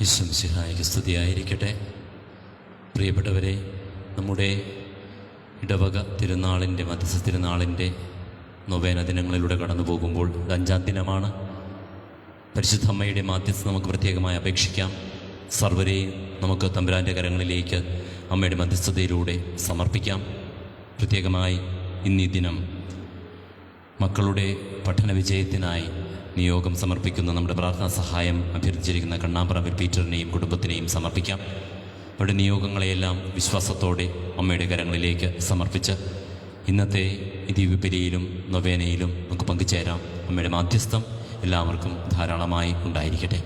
യേശു മിശിഹായ്ക്ക് സ്തുതിയായിരിക്കട്ടെ. പ്രിയപ്പെട്ടവരെ, നമ്മുടെ ഇടവക തിരുനാളിൻ്റെ മധ്യസ്ഥ തിരുനാളിൻ്റെ നൊവേന ദിനങ്ങളിലൂടെ കടന്നു പോകുമ്പോൾ ഇത് 5-ാം ദിനമാണ്. പരിശുദ്ധ അമ്മയുടെ മാധ്യസ്ഥ നമുക്ക് പ്രത്യേകമായി അപേക്ഷിക്കാം. സർവരെയും നമുക്ക് തമ്പുരാൻ്റെ കരങ്ങളിലേക്ക് അമ്മയുടെ മധ്യസ്ഥതയിലൂടെ സമർപ്പിക്കാം. പ്രത്യേകമായി ഇന്നീ ദിനം മക്കളുടെ പഠന വിജയത്തിനായി നിയോഗം സമർപ്പിക്കുന്ന നമ്മുടെ പ്രാർത്ഥനാ സഹായം അഭ്യർത്ഥിച്ചിരിക്കുന്ന കണ്ണാമ്പറമ്പിൽ പീറ്ററിനെയും കുടുംബത്തിനെയും സമർപ്പിക്കാം. അവരുടെ നിയോഗങ്ങളെയെല്ലാം വിശ്വാസത്തോടെ അമ്മയുടെ കരങ്ങളിലേക്ക് സമർപ്പിച്ച് ഇന്നത്തെ ഈ ദിവ്യബലിയിലും നൊവേനയിലും നമുക്ക് പങ്കുചേരാം. അമ്മയുടെ മാധ്യസ്ഥം എല്ലാവർക്കും ധാരാളമായി ഉണ്ടായിരിക്കട്ടെ.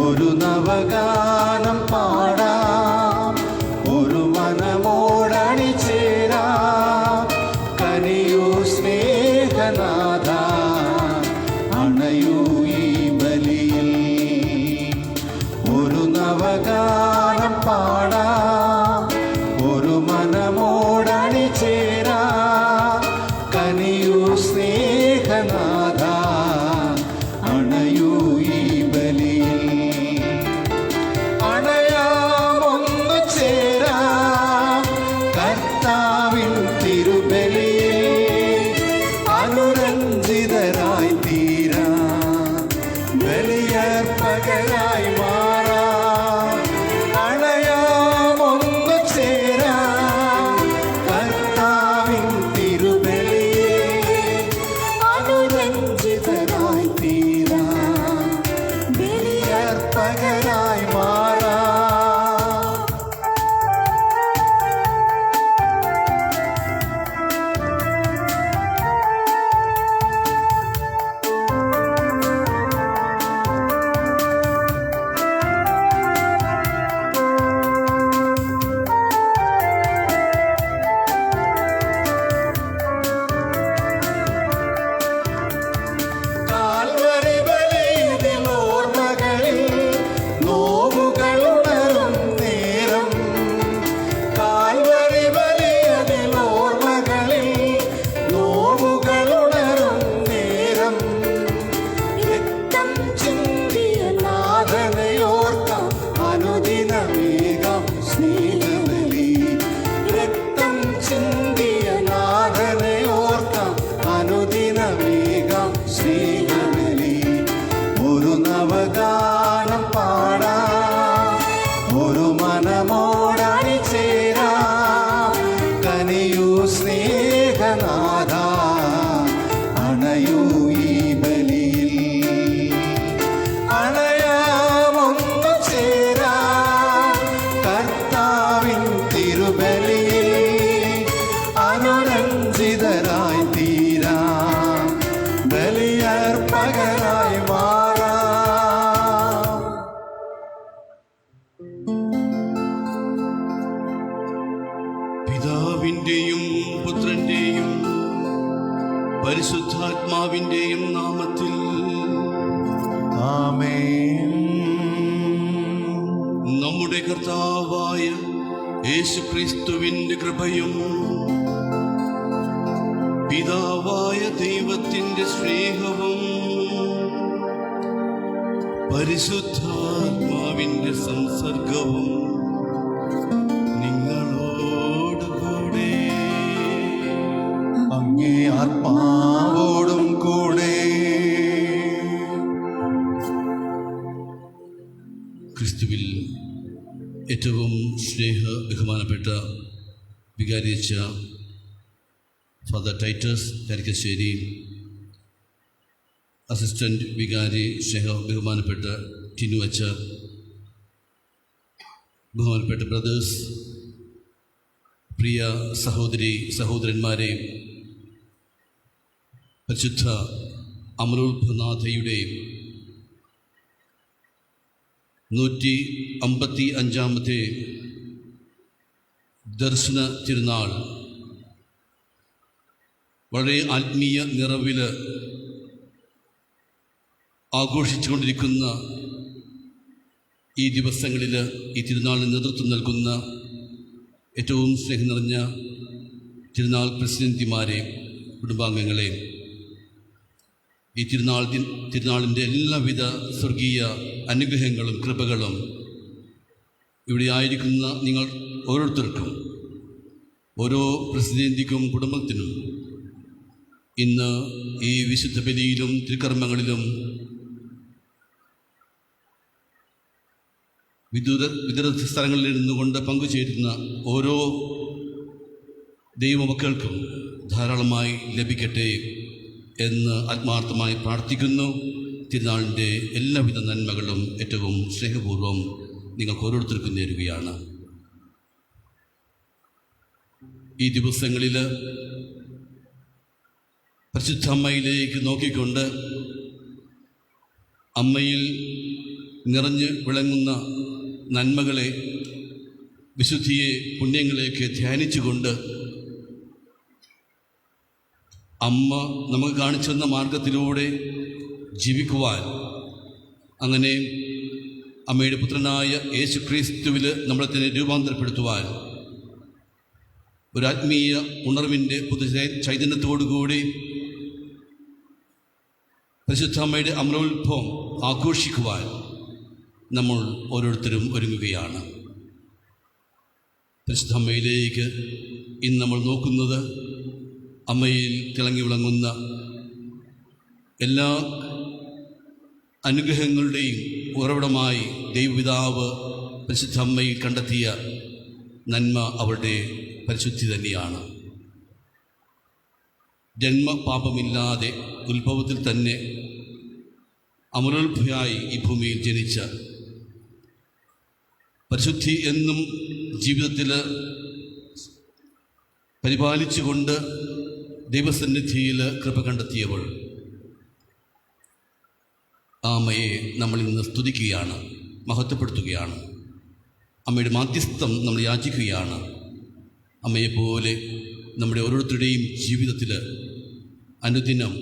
ഒരു നവഗാനം പാടാം, ഒരു മനമോടണി ചേരാം. കനിയൂ സ്നേഹനാഥ, അണയൂ ഈ ബലിയിൽ. ഒരു നവഗാനം പാടാം, ഒരു മനമോടണി ചേരാം. കനിയൂ സ്നേഹനാഥ, അണയൂ ഈ ബലിയിൽ. അണയാമൊന്നു ചേരാം കർത്താവിൻ തിരുബലിയിൽ. അനുരഞ്ജിതരായി തീരാം, ബലിയർപ്പകരായി മാറാം. അണയാമൊന്നു ചേരാം കർത്താവിൻ തിരുബലിയിൽ. അനുരഞ്ജിതരായി തീരാം, ബലിയർപ്പകരായി മാറാം. കാൽവരി ബലിയിതിൽ ഓർമ്മകളിൽ നോവുകളുണരും നേരം. കാൽവരി ബലിയതിൽ ഓർമ്മകളിൽ നോവുകളുണരും നേരം. രക്തം ചിന്തിയ നാഥനെയോർക്കാം അനുദിനമേകാം സ്നേഹബലി. രക്തം ചിന്തിയ നാഥനെയോർക്കാം അനുദിനമേകാം സ്നേഹബലി. ഒരു നവഗാനം പാടാം, ഒരു മനമോടണി ചേരാം. കനിയൂ സ്നേഹനാഥ, അണയൂ ഈ ബലിയിൽ. അണയാമൊന്നു ചേരാം കർത്താവിൻ തിരുബലിയിൽ. അനുരഞ്ജിതരായി തീരാം, ബലിയർപ്പകരായി മാറാം. പിതാവിന്റെയും പുത്രന്റെയും പരിശുദ്ധാത്മാവിന്റെയും നാമത്തിൽ ആമേൻ. നമ്മുടെ കർത്താവായ യേശുക്രിസ്തുവിന്റെ കൃപയും പിതാവായ ദൈവത്തിന്റെ സ്നേഹവും പരിശുദ്ധാത്മാവിന്റെ സംസർഗവും നിങ്ങളോടുകൂടെ. അങ്ങേ ആത്മാവോടും കൂടെ. ഏറ്റവും ബഹുമാനപ്പെട്ട വികാരിയച്ച ഫാദർ ടൈറ്റസ് കരിക്കശ്ശേരി, അസിസ്റ്റൻറ്റ് വികാരി ബഹുമാനപ്പെട്ട ടിനു അച്ച, ബഹുമാനപ്പെട്ട ബ്രദേഴ്സ്, പ്രിയ സഹോദരന്മാരെ, പരിശുദ്ധ അമലോത്ഭനാഥയുടെ 155-ാമത്തെ ദർശന തിരുനാൾ വളരെ ആത്മീയ നിറവിൽ ആഘോഷിച്ചുകൊണ്ടിരിക്കുന്ന ഈ ദിവസങ്ങളിൽ ഈ തിരുനാളിന് നേതൃത്വം നൽകുന്ന ഏറ്റവും സ്നേഹം നിറഞ്ഞ തിരുനാൾ പ്രസിഡന്റുമാരെ, കുടുംബാംഗങ്ങളെ, ഈ തിരുനാളിൻ്റെ എല്ലാവിധ സ്വർഗീയ അനുഗ്രഹങ്ങളും കൃപകളും ഇവിടെ ആയിരിക്കുന്ന നിങ്ങൾ ഓരോരുത്തർക്കും, ഓരോ പ്രസിഡന്റിക്കും കുടുംബത്തിനും ഇന്ന് ഈ വിശുദ്ധ ബലിയിലും തിരുക്കർമ്മങ്ങളിലും വിദൂര സ്ഥലങ്ങളിൽ ഇരുന്നു കൊണ്ട് പങ്കുചേരുന്ന ഓരോ ദൈവമക്കൾക്കും ധാരാളമായി ലഭിക്കട്ടെ എന്ന് ആത്മാർത്ഥമായി പ്രാർത്ഥിക്കുന്നു. തിരുനാളിൻ്റെ എല്ലാവിധ നന്മകളും ഏറ്റവും സ്നേഹപൂർവ്വം നിങ്ങൾക്ക് ഓരോരുത്തർക്കും നേരുകയാണ്. ഈ ദിവസങ്ങളിൽ പരിശുദ്ധ അമ്മയിലേക്ക് നോക്കിക്കൊണ്ട് അമ്മയിൽ നിറഞ്ഞ് വിളങ്ങുന്ന നന്മകളെ, വിശുദ്ധിയെ, പുണ്യങ്ങളെയൊക്കെ ധ്യാനിച്ചുകൊണ്ട് അമ്മ നമുക്ക് കാണിച്ചു തന്ന മാർഗത്തിലൂടെ ജീവിക്കുവാൻ, അങ്ങനെ അമ്മയുടെ പുത്രനായ യേശു ക്രിസ്തുവിൽ നമ്മളെ തന്നെ രൂപാന്തരപ്പെടുത്തുവാൻ, ഒരാത്മീയ ഉണർവിൻ്റെ പുതു ചൈതന്യത്തോടുകൂടി പരിശുദ്ധ അമ്മയുടെ അമലോത്ഭവം ആഘോഷിക്കുവാൻ നമ്മൾ ഓരോരുത്തരും ഒരുങ്ങുകയാണ്. പരിശുദ്ധ അമ്മയിലേക്ക് ഇന്ന് നമ്മൾ നോക്കുന്നത് അമ്മയിൽ തിളങ്ങി വിളങ്ങുന്ന എല്ലാ അനുഗ്രഹങ്ങളുടെയും ഉറവിടമായി ദൈവപിതാവ് പരിശുദ്ധ അമ്മയിൽ കണ്ടെത്തിയ നന്മ അവളുടെ പരിശുദ്ധി തന്നെയാണ്. ജന്മപാപമില്ലാതെ ഉത്ഭവത്തിൽ തന്നെ അമലോത്ഭവയായി ഈ ഭൂമിയിൽ ജനിച്ച, പരിശുദ്ധി എന്നും ജീവിതത്തിൽ പരിപാലിച്ചുകൊണ്ട് ദൈവസന്നിധിയിൽ കൃപ കണ്ടെത്തിയവൾ, ആ അമ്മയെ നമ്മൾ ഇന്ന് സ്തുതിക്കുകയാണ്, മഹത്വപ്പെടുത്തുകയാണ്. അമ്മയുടെ മാധ്യസ്ഥം നമ്മൾ യാചിക്കുകയാണ്. അമ്മയെപ്പോലെ നമ്മുടെ ഓരോരുത്തരുടെയും ജീവിതത്തിൽ അനുദിനം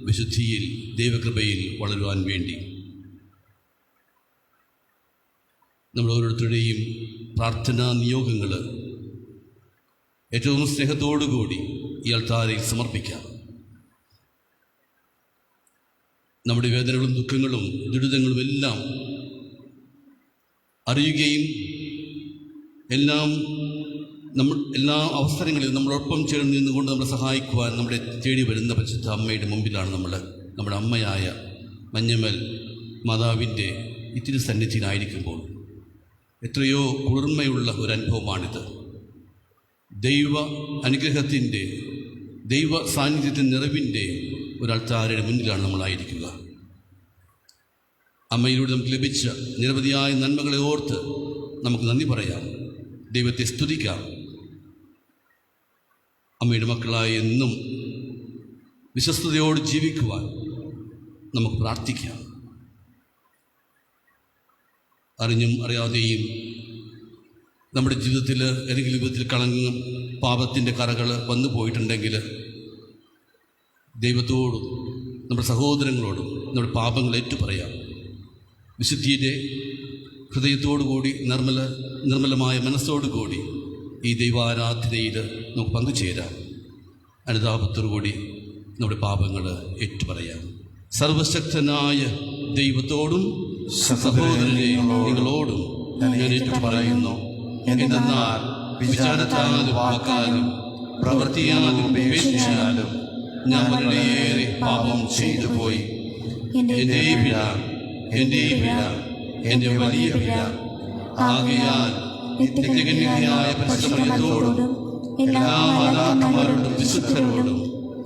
വിശുദ്ധിയിൽ, ദൈവകൃപയിൽ വളരുവാൻ വേണ്ടി നമ്മൾ ഓരോരുത്തരുടെയും പ്രാർത്ഥനാ നിയോഗങ്ങൾ ഏറ്റവും സ്നേഹത്തോടുകൂടി ഈ അൾത്താരയിൽ സമർപ്പിക്കാം. നമ്മുടെ വേദനകളും ദുഃഖങ്ങളും ദുരിതങ്ങളും എല്ലാം അറിയുകയും എല്ലാ അവസരങ്ങളിലും നമ്മളൊപ്പം ചേർന്ന് നിന്നുകൊണ്ട് നമ്മളെ സഹായിക്കുവാൻ നമ്മളെ തേടി വരുന്ന പരിശുദ്ധ അമ്മയുടെ മുമ്പിലാണ് നമ്മുടെ അമ്മയായ മഞ്ഞമ്മൽ മാതാവിൻ്റെ ഇത്തിരി സന്നിധിയിലായിരിക്കുമ്പോൾ എത്രയോ കുളിർമയുള്ള ഒരനുഭവമാണിത്. ദൈവ അനുഗ്രഹത്തിൻ്റെ, ദൈവ സാന്നിധ്യത്തിൻ്റെ നിറവിൻ്റെ ഒരൾത്താരയുടെ മുന്നിലാണ് നമ്മളായിരിക്കുക. അമ്മയിലൂടെ നമുക്ക് ലഭിച്ച നിരവധിയായ നന്മകളെ ഓർത്ത് നമുക്ക് നന്ദി പറയാം, ദൈവത്തെ സ്തുതിക്കാം. അമ്മയുടെ മക്കളായി എന്നും വിശ്വസ്തയോട് ജീവിക്കുവാൻ നമുക്ക് പ്രാർത്ഥിക്കാം. അറിഞ്ഞും അറിയാതെയും നമ്മുടെ ജീവിതത്തിൽ ഏതെങ്കിലും വിധത്തിൽ കളങ്കം, പാപത്തിൻ്റെ കറകൾ വന്നു പോയിട്ടുണ്ടെങ്കിൽ ദൈവത്തോടും നമ്മുടെ സഹോദരങ്ങളോടും നമ്മുടെ പാപങ്ങൾ ഏറ്റുപറയാം. വിശുദ്ധിയുടെ ഹൃദയത്തോടുകൂടി, നിർമ്മലമായ മനസ്സോടുകൂടി ഈ ദൈവാരാധനയിൽ നമുക്ക് പങ്കുചേരാം. അനുതാപത്തോടുകൂടി നമ്മുടെ പാപങ്ങൾ ഏറ്റുപറയാം. സർവശക്തനായ ദൈവത്തോടും സഹോദരനെ നിങ്ങളോടും ഞാൻ ഏറ്റുപറയുന്നു. എന്തെന്നാൽ വിചാരത്താലും വാക്കാലും പ്രവൃത്തിയാലും ഉപേക്ഷിച്ചാലും ഞാൻ വളരെയേറെ പാപം ചെയ്തു പോയി. എൻ്റെ പിഴ, എൻ്റെ വലിയ പിഴ. ആകയാൽ നിത്യകന്യകയായ പരിശുദ്ധമറിയത്തോടും എല്ലാ മാലാഖമാരോടും വിശുദ്ധരോടും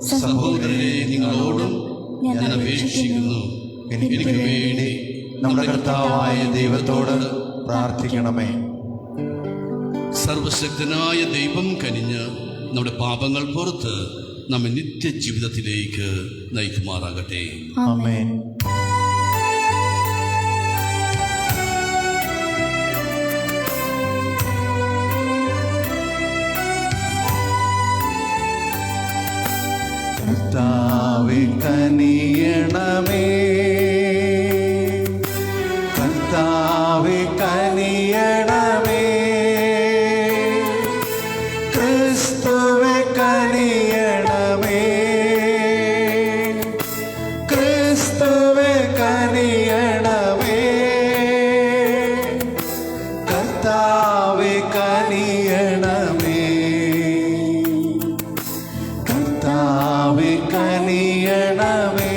സഹോദരരെ നിങ്ങളോടും ഞാൻ അപേക്ഷിക്കുന്നു. എനിക്ക് വേണ്ടി നമ്മുടെ കർത്താവായ ദൈവത്തോട് പ്രാർത്ഥിക്കണമേ. സർവശക്തനായ ദൈവം കനിഞ്ഞ് നമ്മുടെ പാപങ്ങൾ പുറത്ത് നമ്മെ നിത്യജീവിതത്തിലേക്ക് നയിക്കുമാറാകട്ടെ. ആമേൻ. കർത്താവേ കനിയണമേ, കർത്താവേ കനിയണമേ, ക്രിസ്തുവേ കനിയണമേ, ക്രിസ്തുവേ കനിയണമേ, കർത്താവേ കനിയണമേ, കർത്താവേ കനിയണമേ.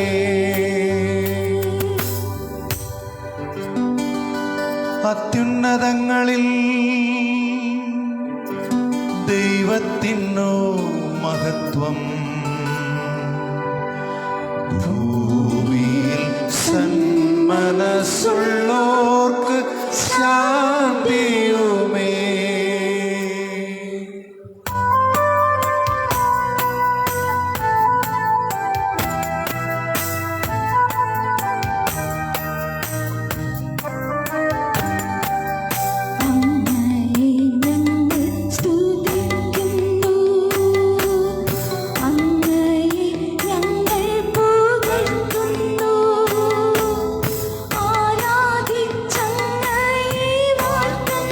അത്യുന്നതങ്ങളിൽ ദൈവത്തിനു മഹത്വം, ഭൂമിയിൽ സന്മനസ്സുള്ളോർക്ക് ശാന്തിയുമേ. അങ്ങയെ ഞങ്ങൾ സ്തുതിക്കുന്നു, അങ്ങയെ ഞങ്ങൾ പുകഴ്ത്തുന്നു, ആരാധിച്ചങ്ങയെ വാഴ്ത്തുന്നു.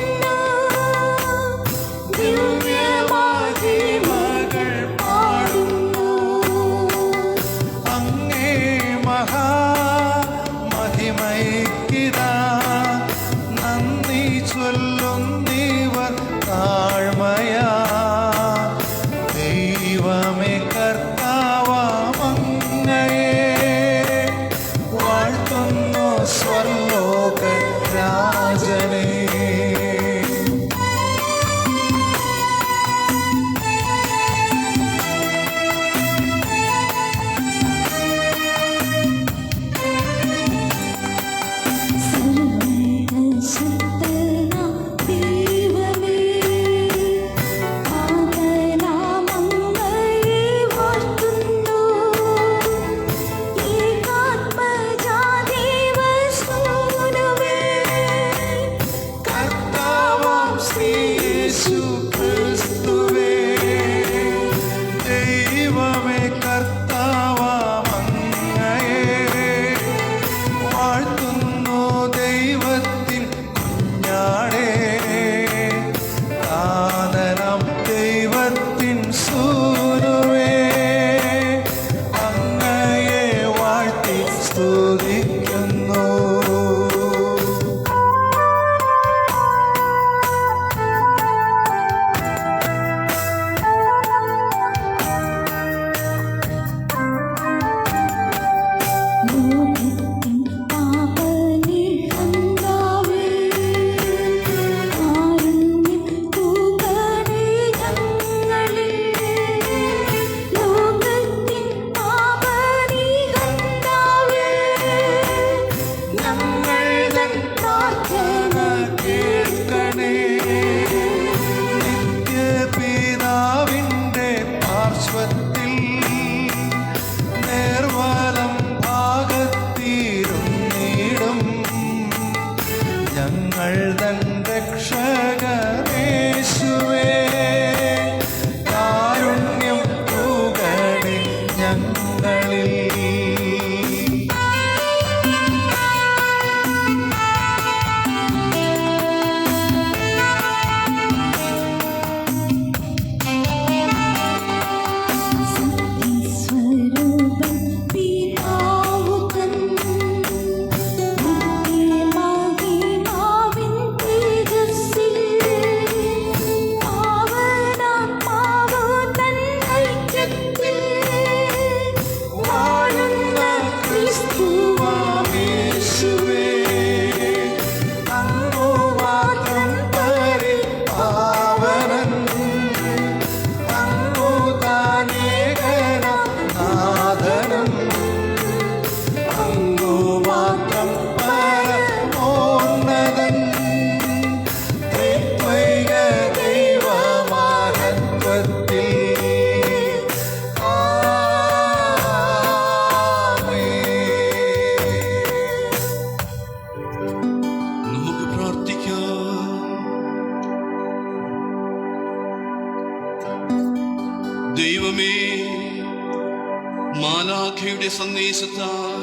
മാലാഖയുടെ സന്ദേശത്താൽ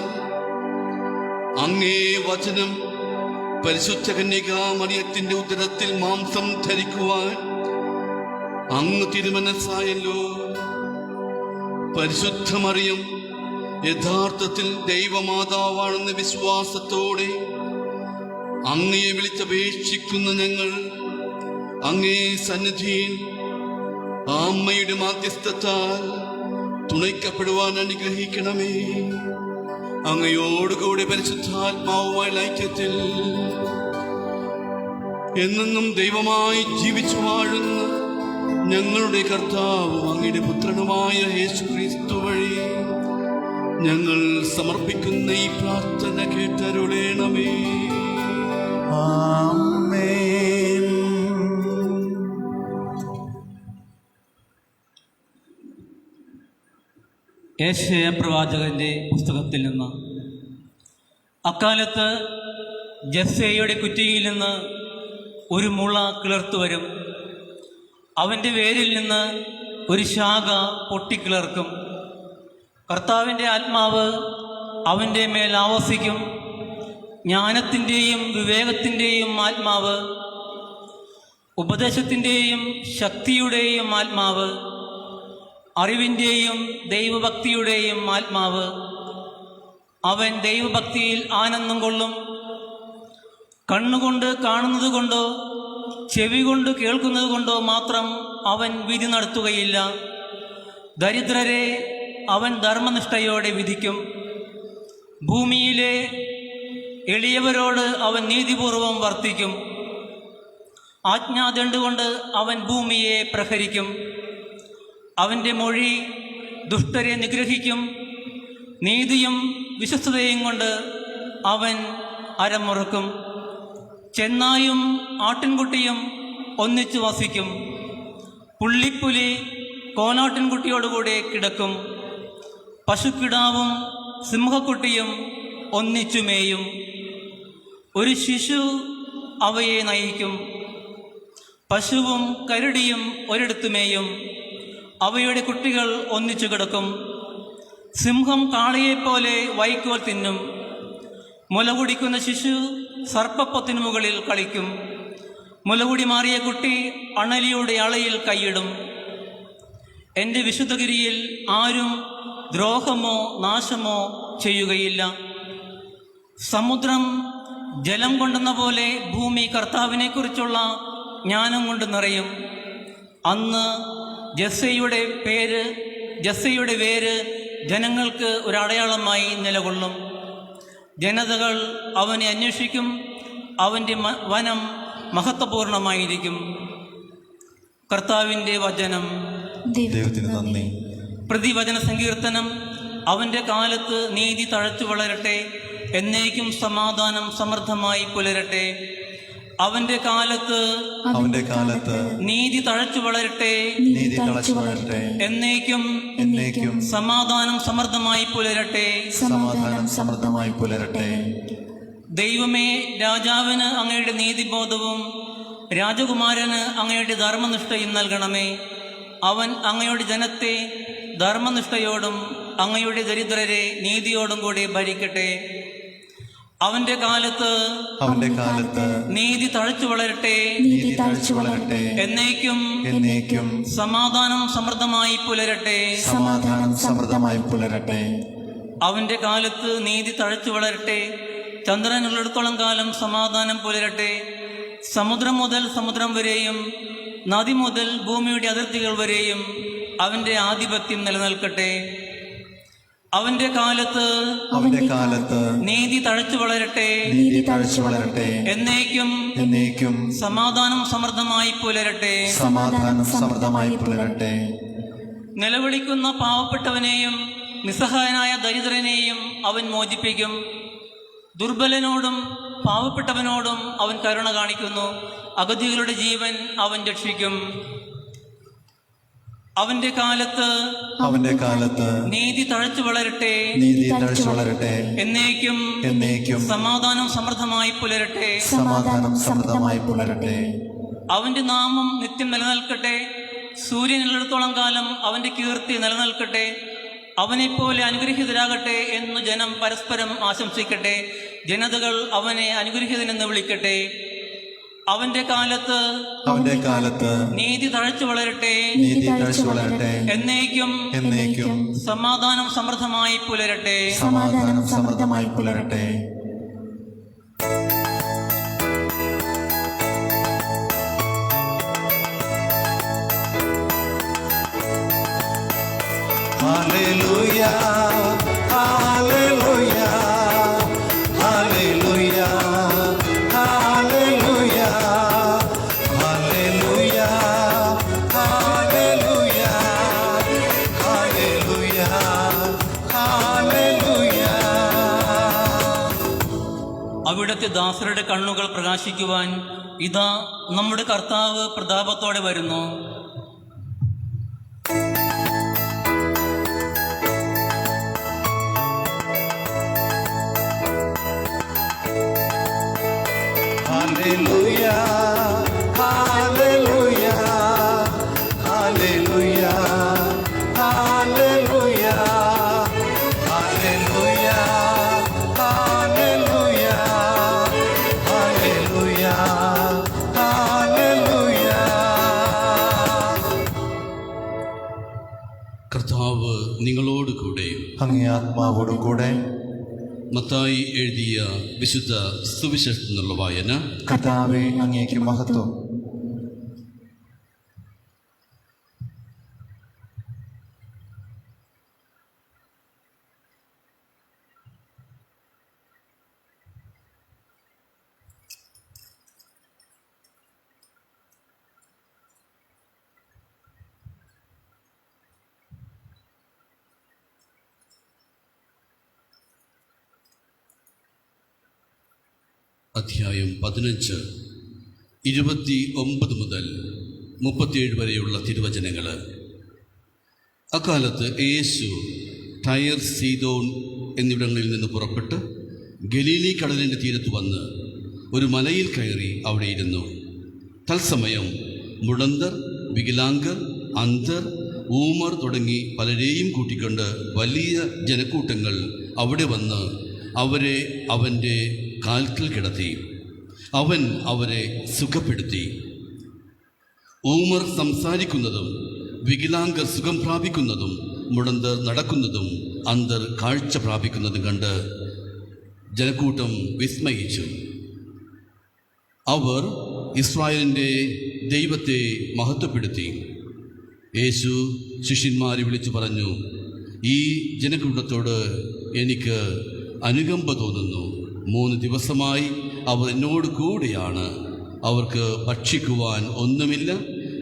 അങ്ങേ വചനം പരിശുദ്ധ കന്യകാ മറിയത്തിന്റെ ഉദരത്തിൽ മാംസം ധരിക്കുവാൻ അങ്ങ് തിരുമനസ്സായല്ലോ. പരിശുദ്ധ മറിയം യഥാർത്ഥത്തിൽ ദൈവമാതാവാണെന്ന വിശ്വാസത്തോടെ അങ്ങയെ വിളിച്ചപേക്ഷിക്കുന്ന ഞങ്ങൾ അങ്ങേ സന്നിധിയിൽ ആ അമ്മയുടെ മാധ്യസ്ഥത്താൽ തുണയ്ക്കപ്പെടുവാൻ അനുഗ്രഹിക്കണമേ. അങ്ങയോടുകൂടെ പരിശുദ്ധാത്മാവുമായുള്ള ഐക്യത്തിൽ എന്നെന്നും ദൈവമായി ജീവിച്ചു വാഴുന്ന ഞങ്ങളുടെ കർത്താവും അങ്ങയുടെ പുത്രനുമായ യേശുക്രിസ്തു വഴി ഞങ്ങൾ സമർപ്പിക്കുന്ന ഈ പ്രാർത്ഥന കേട്ടരുളേണമേ. ആമേൻ. യേശയ്യാ പ്രവാചകന്റെ പുസ്തകത്തിൽ നിന്ന്. അക്കാലത്ത് ജസ്സയുടെ കുറ്റിയിൽ നിന്ന് ഒരു മുള കിളിർത്തു വരും. അവൻ്റെ വേരിൽ നിന്ന് ഒരു ശാഖ പൊട്ടിക്കിളർക്കും. കർത്താവിൻ്റെ ആത്മാവ് അവൻ്റെ മേൽ ആവസിക്കും. ജ്ഞാനത്തിൻ്റെയും വിവേകത്തിൻ്റെയും ആത്മാവ്, ഉപദേശത്തിൻ്റെയും ശക്തിയുടെയും ആത്മാവ്, അറിവിൻ്റെയും ദൈവഭക്തിയുടെയും ആത്മാവ്. അവൻ ദൈവഭക്തിയിൽ ആനന്ദം കൊള്ളും. കണ്ണുകൊണ്ട് കാണുന്നത് കൊണ്ടോ ചെവി കൊണ്ട് കേൾക്കുന്നത് കൊണ്ടോ മാത്രം അവൻ വിധി നടത്തുകയില്ല. ദരിദ്രരെ അവൻ ധർമ്മനിഷ്ഠയോടെ വിധിക്കും. ഭൂമിയിലെ എളിയവരോട് അവൻ നീതിപൂർവം വർത്തിക്കും. ആജ്ഞാദണ്ഡുകൊണ്ട് അവൻ ഭൂമിയെ പ്രഹരിക്കും. അവൻ്റെ മൊഴി ദുഷ്ടരെ നിഗ്രഹിക്കും. നീതിയും വിശ്വസ്തതയും കൊണ്ട് അവൻ അരമുറക്കും. ചെന്നായും ആട്ടിൻകുട്ടിയും ഒന്നിച്ചു വസിക്കും. പുള്ളിപ്പുലി കോലാട്ടിൻകുട്ടിയോടുകൂടെ കിടക്കും. പശുക്കിടാവും സിംഹക്കുട്ടിയും ഒന്നിച്ചു മേയും. ഒരു ശിശു അവയെ നയിക്കും. പശുവും കരടിയും ഒരിടത്തു മേയും. അവയുടെ കുട്ടികൾ ഒന്നിച്ചു കിടക്കും. സിംഹം കാളയെപ്പോലെ വൈക്കോൽ തിന്നും. മുലകുടിക്കുന്ന ശിശു സർപ്പപ്പൊത്തിനു മുകളിൽ കളിക്കും. മുലകുടി മാറിയ കുട്ടി അണലിയുടെ അളയിൽ കൈയിടും. എൻ്റെ വിശുദ്ധഗിരിയിൽ ആരും ദ്രോഹമോ നാശമോ ചെയ്യുകയില്ല. സമുദ്രം ജലം കൊണ്ടെന്ന പോലെ ഭൂമി കർത്താവിനെക്കുറിച്ചുള്ള ജ്ഞാനം കൊണ്ട് നിറയും. അന്ന് ജസ്സയുടെ വേര് ജനങ്ങൾക്ക് ഒരടയാളമായി നിലകൊള്ളും. ജനതകൾ അവനെ അന്വേഷിക്കും. അവൻ്റെ വനം മഹത്വപൂർണമായിരിക്കും. കർത്താവിൻ്റെ വചനം. ദൈവത്തിന് നന്ദി. പ്രതിവചന സങ്കീർത്തനം. അവൻ്റെ കാലത്ത് നീതി തഴച്ചു വളരട്ടെ, എന്നേക്കും സമാധാനം സമൃദ്ധമായി പുലരട്ടെ. അവൻ്റെ കാലത്ത് നീതി തഴച്ചു വളരട്ടെ, എന്നേക്കും സമാധാനം സമൃദ്ധമായി പുലരട്ടെ. ദൈവമേ, രാജാവിന് അങ്ങയുടെ നീതിബോധവും രാജകുമാരന് അങ്ങയുടെ ധർമ്മനിഷ്ഠയും നൽകണമേ. അവൻ അങ്ങയുടെ ജനത്തെ ധർമ്മനിഷ്ഠയോടും അങ്ങയുടെ ദരിദ്രരെ നീതിയോടും കൂടി ഭരിക്കട്ടെ. അവന്റെ കാലത്ത് നീതി തഴച്ചു വളരട്ടെ, എന്നേക്കും സമാധാനം സമൃദ്ധമായി പുലരട്ടെ. അവന്റെ കാലത്ത് നീതി തഴച്ചു വളരട്ടെ, ചന്ദ്രനുള്ളിടത്തോളം കാലം സമാധാനം പുലരട്ടെ. സമുദ്രം മുതൽ സമുദ്രം വരെയും നദി മുതൽ ഭൂമിയുടെ അതിർത്തികൾ വരെയും അവന്റെ ആധിപത്യം നിലനിൽക്കട്ടെ. അവന്റെ കാലത്ത് നീതി തഴച്ചു വളരട്ടെ, എന്നേക്കും സമാധാനം സമൃദ്ധമായി പുലരട്ടെ. നിലവിളിക്കുന്ന പാവപ്പെട്ടവനെയും നിസ്സഹായനായ ദരിദ്രനെയും അവൻ മോചിപ്പിക്കും. ദുർബലനോടും പാവപ്പെട്ടവനോടും അവൻ കരുണ കാണിക്കുന്നു. അഗതികളുടെ ജീവൻ അവൻ രക്ഷിക്കും. അവന്റെ കാലത്ത് നീതി തഴച്ചു വളരട്ടെ, എന്നേക്കും സമാധാനം സമൃദ്ധമായി പുലരട്ടെ. അവന്റെ നാമം നിത്യം നിലനിൽക്കട്ടെ. സൂര്യൻ ഉള്ളിടത്തോളം കാലം അവന്റെ കീർത്തി നിലനിൽക്കട്ടെ. അവനെപ്പോലെ അനുഗ്രഹീതരാകട്ടെ എന്ന് ജനം പരസ്പരം ആശംസിക്കട്ടെ. ജനതകൾ അവനെ അനുഗ്രഹീതനെന്ന് വിളിക്കട്ടെ. അവന്റെ കാലത്ത് നീതി തഴച്ചു വളരട്ടെ. എന്നേക്കും സമാധാനം സമൃദ്ധമായി പുലരട്ടെ. Hallelujah, hallelujah, hallelujah, hallelujah, hallelujah, hallelujah, hallelujah, hallelujah. അവിടുത്തെ ദാസരുടെ കണ്ണുകൾ പ്രകാശിക്കുവാൻ ഇതാ നമ്മുടെ കർത്താവ് പ്രതാപത്തോടെ വരുന്നു. Hallelujah, hallelujah, hallelujah, hallelujah, hallelujah, hallelujah, hallelujah, hallelujah. കർത്താവ് നിങ്ങളോട് കൂടെ. അങ്ങേ ആത്മാവോടും കൂടെ. മത്തായി എഴുതിയ വിശുദ്ധ സുവിശേഷത്തിൽ നിന്നുള്ള വായന. കർത്താവേ, അങ്ങേക്ക് മഹത്വം. അധ്യായം 15, 29 മുതൽ 37 വരെയുള്ള തിരുവചനങ്ങൾ. അക്കാലത്ത് യേശു ടയർ, സീദോൻ എന്നിവിടങ്ങളിൽ നിന്ന് പുറപ്പെട്ട് ഗലീലി കടലിൻ്റെ തീരത്ത് വന്ന് ഒരു മലയിൽ കയറി അവിടെ ഇരുന്നു. തത്സമയം മുടന്തർ, വികലാംഗർ, അന്ധർ, ഊമർ തുടങ്ങി പലരെയും കൂട്ടിക്കൊണ്ട് വലിയ ജനക്കൂട്ടങ്ങൾ അവിടെ വന്ന് അവരെ അവൻ്റെ കാൽക്കൽ കിടത്തി. അവൻ അവരെ സുഖപ്പെടുത്തി. ഊമർ സംസാരിക്കുന്നതും വികലാംഗർ സുഖം പ്രാപിക്കുന്നതും മുടന്തർ നടക്കുന്നതും അന്ധർ കാഴ്ച പ്രാപിക്കുന്നതും കണ്ട് ജനക്കൂട്ടം വിസ്മയിച്ചു. അവർ ഇസ്രായേലിൻ്റെ ദൈവത്തെ മഹത്വപ്പെടുത്തി. യേശു ശിഷ്യന്മാരെ വിളിച്ചു പറഞ്ഞു, ഈ ജനക്കൂട്ടത്തോട് എനിക്ക് അനുകമ്പ തോന്നുന്നു. 3 ദിവസമായി അവർ എന്നോട് കൂടെയാണ്. അവർക്ക് ഭക്ഷിക്കുവാൻ ഒന്നുമില്ല.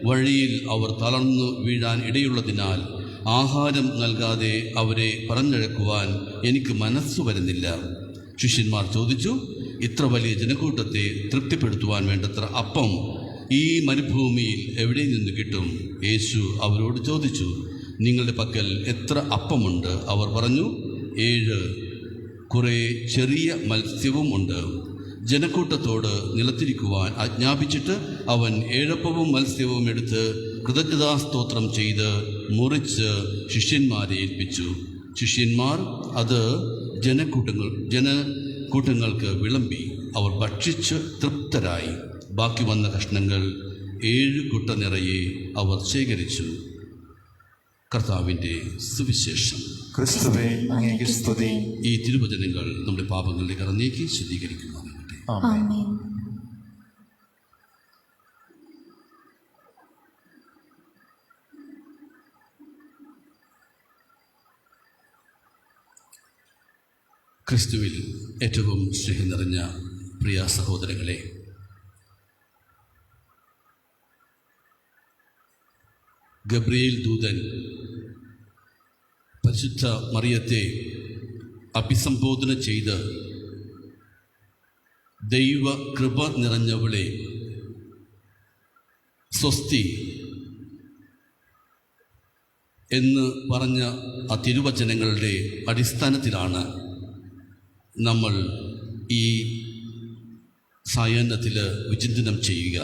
വഴിയിൽ അവർ തളർന്നു വീഴാൻ ഇടയുള്ളതിനാൽ ആഹാരം നൽകാതെ അവരെ പറഞ്ഞഴക്കുവാൻ എനിക്ക് മനസ്സു വരുന്നില്ല. ശിഷ്യന്മാർ ചോദിച്ചു, ഇത്ര വലിയ ജനക്കൂട്ടത്തെ തൃപ്തിപ്പെടുത്തുവാൻ വേണ്ടത്ര അപ്പം ഈ മരുഭൂമിയിൽ എവിടെ നിന്ന് കിട്ടും? യേശു അവരോട് ചോദിച്ചു, നിങ്ങളുടെ പക്കൽ എത്ര അപ്പമുണ്ട്? അവർ പറഞ്ഞു, 7. കുറേ ചെറിയ മത്സ്യവും ഉണ്ട്. ജനക്കൂട്ടത്തോട് നിലത്തിരിക്കുവാൻ ആജ്ഞാപിച്ചിട്ട് അവൻ 7 അപ്പവും മത്സ്യവും എടുത്ത് കൃതജ്ഞതാസ്തോത്രം ചെയ്ത് മുറിച്ച് ശിഷ്യന്മാരെ ഏൽപ്പിച്ചു. ശിഷ്യന്മാർ അത് ജനക്കൂട്ടങ്ങൾക്ക് വിളമ്പി. അവർ ഭക്ഷിച്ച് തൃപ്തരായി. ബാക്കി വന്ന കഷ്ണങ്ങൾ 7 കുട്ട നിറയെ അവർ ശേഖരിച്ചു. കർത്താവിൻ്റെ സുവിശേഷം. ക്രിസ്തുവേ, അങ്ങേക്ക് സ്തുതി. ഈ തിരുവചനങ്ങൾ നമ്മുടെ പാപങ്ങളുടെ കറന്നേക്ക് ശുദ്ധീകരിക്കുവാനാകട്ടെ. ആമേൻ. ക്രിസ്തുവിൽ ഏറ്റവും സ്നേഹം നിറഞ്ഞ പ്രിയ സഹോദരങ്ങളെ, ഗബ്രിയേൽ ദൂതൻ പരിശുദ്ധ മറിയത്തെ അഭിസംബോധന ചെയ്ത്, ദൈവ കൃപ നിറഞ്ഞവളെ സ്വസ്തി എന്ന് പറഞ്ഞ ആ തിരുവചനങ്ങളുടെ അടിസ്ഥാനത്തിലാണ് നമ്മൾ ഈ സായാഹ്നത്തിൽ വിചിന്തനം ചെയ്യുക.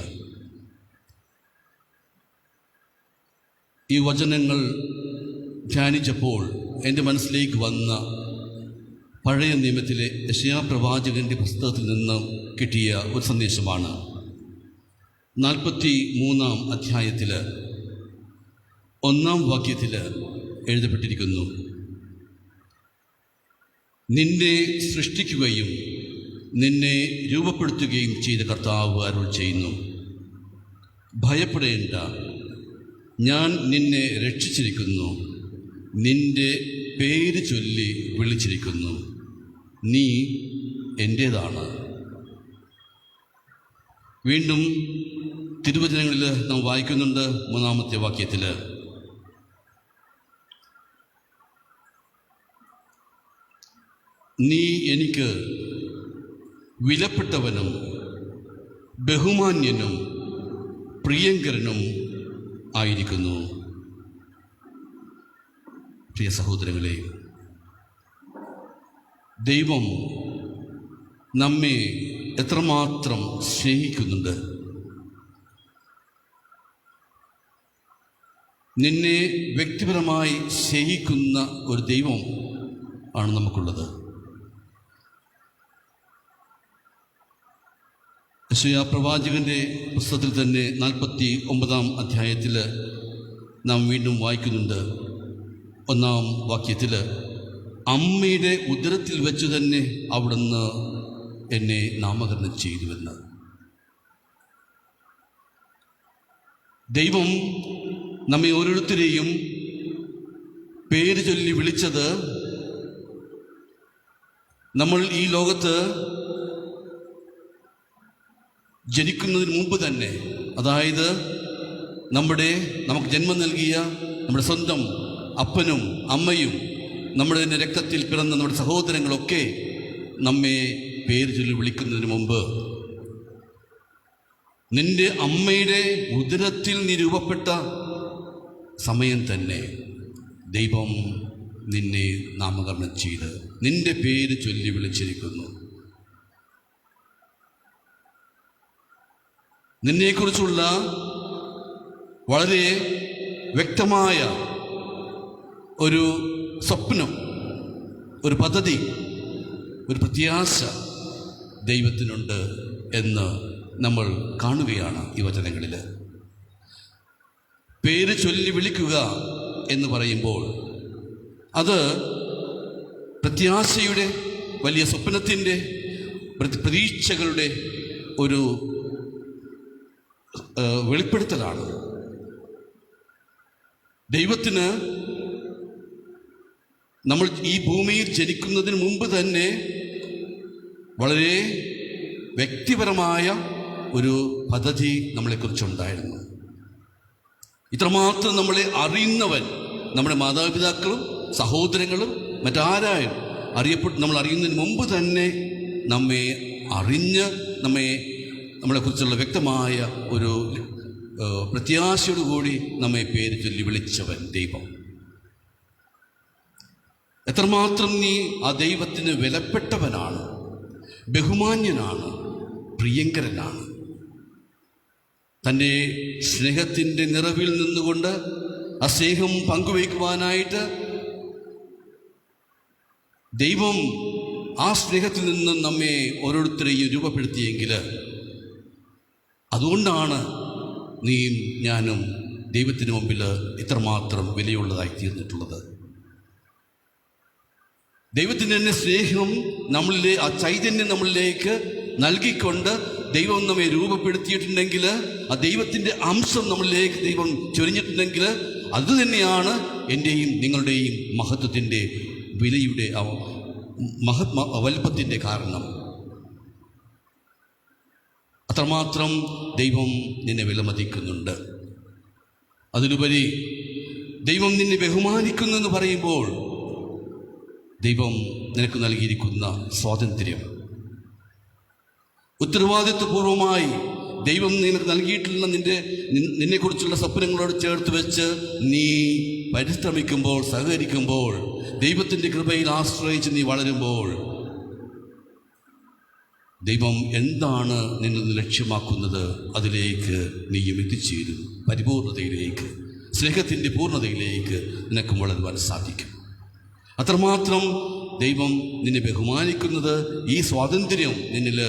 ഈ വചനങ്ങൾ ധ്യാനിച്ചപ്പോൾ എൻ്റെ മനസ്സിലേക്ക് വന്ന പഴയ നിയമത്തിലെ യെശയ്യാ പ്രവാചകൻ്റെ പുസ്തകത്തിൽ നിന്ന് കിട്ടിയ ഒരു സന്ദേശമാണ്. 43-ാം അധ്യായത്തിൽ 1-ാം വാക്യത്തിൽ എഴുതപ്പെട്ടിരിക്കുന്നു: നിന്നെ സൃഷ്ടിക്കുകയും നിന്നെ രൂപപ്പെടുത്തുകയും ചെയ്ത കർത്താവ് അരുൾ ചെയ്യുന്നു, ഭയപ്പെടേണ്ട, ഞാൻ നിന്നെ രക്ഷിച്ചിരിക്കുന്നു, നിന്റെ പേര് ചൊല്ലി വിളിച്ചിരിക്കുന്നു, നീ എൻ്റേതാണ്. വീണ്ടും തിരുവചനങ്ങളിൽ നാം വായിക്കുന്നുണ്ട് 3-ാമത്തെ വാക്യത്തിൽ: നീ എനിക്ക് വിലപ്പെട്ടവനും ബഹുമാന്യനും പ്രിയങ്കരനും ആയിരിക്കുന്നു. പ്രിയ സഹോദരങ്ങളെ, ദൈവം നമ്മെ എത്രമാത്രം സ്നേഹിക്കുന്നുണ്ട്. നിന്നെ വ്യക്തിപരമായി സ്നേഹിക്കുന്ന ഒരു ദൈവം ആണ് നമുക്കുള്ളത്. യെശയ്യാ പ്രവാചകൻ്റെ പുസ്തകത്തിൽ തന്നെ 49-ാം അധ്യായത്തിൽ നാം വീണ്ടും വായിക്കുന്നുണ്ട് 1-ാം വാക്യത്തിൽ: അമ്മയുടെ ഉദരത്തിൽ വെച്ച് തന്നെ അവിടുന്ന് എന്നെ നാമകരണം ചെയ്തുവെന്ന്. ദൈവം നമ്മെ ഓരോരുത്തരെയും പേര് ചൊല്ലി വിളിച്ചത് നമ്മൾ ഈ ലോകത്ത് ജനിക്കുന്നതിന് മുമ്പ് തന്നെ, അതായത് നമുക്ക് ജന്മം നൽകിയ നമ്മുടെ സ്വന്തം അപ്പനും അമ്മയും നമ്മുടെ തന്നെ രക്തത്തിൽ പിറന്ന നമ്മുടെ സഹോദരങ്ങളൊക്കെ നമ്മെ പേര് ചൊല്ലി വിളിക്കുന്നതിന് മുമ്പ്, നിന്റെ അമ്മയുടെ ഉദരത്തിൽ നീ രൂപപ്പെട്ട സമയം തന്നെ ദൈവം നിന്നെ നാമകരണം ചെയ്ത് നിന്റെ പേര് ചൊല്ലി വിളിച്ചിരിക്കുന്നു. നിന്നെക്കുറിച്ചുള്ള വളരെ വ്യക്തമായ ഒരു സ്വപ്നം, ഒരു പദ്ധതി, ഒരു പ്രത്യാശ ദൈവത്തിനുണ്ട് എന്ന് നമ്മൾ കാണുകയാണ് ഈ വചനങ്ങളിൽ. പേര് ചൊല്ലി വിളിക്കുക എന്ന് പറയുമ്പോൾ അത് പ്രത്യാശയുടെ, വലിയ സ്വപ്നത്തിൻ്റെ, പ്രതീക്ഷകളുടെ ഒരു വെളിപ്പെടുത്തലാണ്. ദൈവത്തിന് നമ്മൾ ഈ ഭൂമിയിൽ ജനിക്കുന്നതിന് മുമ്പ് തന്നെ വളരെ വ്യക്തിപരമായ ഒരു പദ്ധതി നമ്മളെക്കുറിച്ചുണ്ടായിരുന്നു. ഇത്രമാത്രം നമ്മളെ അറിയുന്നവൻ നമ്മുടെ മാതാപിതാക്കളും സഹോദരങ്ങളും മറ്റാരായും നമ്മൾ അറിയുന്നതിന് മുമ്പ് തന്നെ നമ്മെ അറിഞ്ഞ് നമ്മളെക്കുറിച്ചുള്ള വ്യക്തമായ ഒരു പ്രത്യാശയോടുകൂടി നമ്മെ പേര് ചൊല്ലി വിളിച്ചവൻ ദൈവം. എത്രമാത്രം നീ ആ ദൈവത്തിന് വിലപ്പെട്ടവനാണ്, ബഹുമാന്യനാണ്, പ്രിയങ്കരനാണ്. തൻ്റെ സ്നേഹത്തിൻ്റെ നിറവിൽ നിന്നുകൊണ്ട് ആ സ്നേഹം പങ്കുവയ്ക്കുവാനായിട്ട് ദൈവം ആ സ്നേഹത്തിൽ നിന്നും നമ്മെ ഓരോരുത്തരെയും രൂപപ്പെടുത്തിയെങ്കിൽ, അതുകൊണ്ടാണ് നീയും ഞാനും ദൈവത്തിന് മുമ്പിൽ ഇത്രമാത്രം വിലയുള്ളതായി തീർന്നിട്ടുള്ളത്. ദൈവത്തിൻ്റെ തന്നെ സ്നേഹം നമ്മളിലെ ആ ചൈതന്യം നമ്മളിലേക്ക് നൽകിക്കൊണ്ട് ദൈവം നമ്മെ രൂപപ്പെടുത്തിയിട്ടുണ്ടെങ്കിൽ, ആ ദൈവത്തിൻ്റെ അംശം നമ്മളിലേക്ക് ദൈവം ചൊരിഞ്ഞിട്ടുണ്ടെങ്കിൽ, അതുതന്നെയാണ് എൻ്റെയും നിങ്ങളുടെയും മഹത്വത്തിൻ്റെ, വിലയുടെ, വലുപ്പത്തിൻ്റെ കാരണം. അത്രമാത്രം ദൈവം നിന്നെ വിലമതിക്കുന്നുണ്ട്. അതിലുപരി ദൈവം നിന്നെ ബഹുമാനിക്കുന്നു എന്ന് പറയുമ്പോൾ ദൈവം നിനക്ക് നൽകിയിരിക്കുന്ന സ്വാതന്ത്ര്യം, ഉത്തരവാദിത്വപൂർവമായി ദൈവം നിനക്ക് നൽകിയിട്ടുള്ള നിന്നെക്കുറിച്ചുള്ള സ്വപ്നങ്ങളോട് ചേർത്ത് വെച്ച് നീ പരിശ്രമിക്കുമ്പോൾ, സഹകരിക്കുമ്പോൾ, ദൈവത്തിൻ്റെ കൃപയിൽ ആശ്രയിച്ച് നീ വളരുമ്പോൾ, ദൈവം എന്താണ് നിന്നിൽ ലക്ഷ്യമാക്കുന്നത് അതിലേക്ക് നീയും എത്തിച്ചേരും. പരിപൂർണതയിലേക്ക്, സ്നേഹത്തിൻ്റെ പൂർണ്ണതയിലേക്ക് നിനക്കും വളരുവാൻ സാധിക്കും. അത്രമാത്രം ദൈവം നിന്നെ ബഹുമാനിക്കുന്നത് ഈ സ്വാതന്ത്ര്യം നിന്നിൽ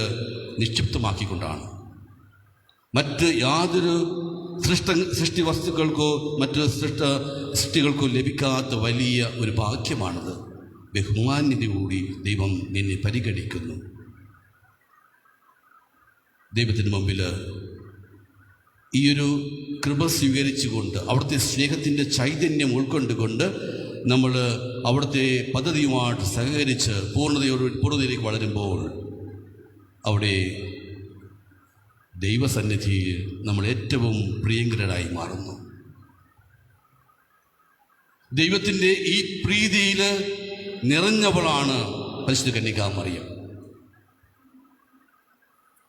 നിക്ഷിപ്തമാക്കിക്കൊണ്ടാണ്. മറ്റ് യാതൊരു സൃഷ്ടി വസ്തുക്കൾക്കോ മറ്റ് സൃഷ്ടികൾക്കോ ലഭിക്കാത്ത വലിയ ഒരു ഭാഗ്യമാണത്. ബഹുമാന്യതയോടുകൂടി ദൈവം നിന്നെ പരിഗണിക്കുന്നു. ദൈവത്തിന് മുമ്പിൽ ഈയൊരു കൃപ സ്വീകരിച്ചുകൊണ്ട് അവിടുത്തെ സ്നേഹത്തിൻ്റെ ചൈതന്യം ഉൾക്കൊണ്ടുകൊണ്ട് നമ്മൾ അവിടുത്തെ പദ്ധതിയുമായിട്ട് സഹകരിച്ച് പൂർണ്ണതയിലേക്ക് വളരുമ്പോൾ അവിടെ ദൈവസന്നിധിയിൽ നമ്മൾ ഏറ്റവും പ്രിയങ്കരരായി മാറുന്നു. ദൈവത്തിൻ്റെ ഈ പ്രീതിയിൽ നിറഞ്ഞവളാണ് പരിശുദ്ധ കന്യകാമറിയം.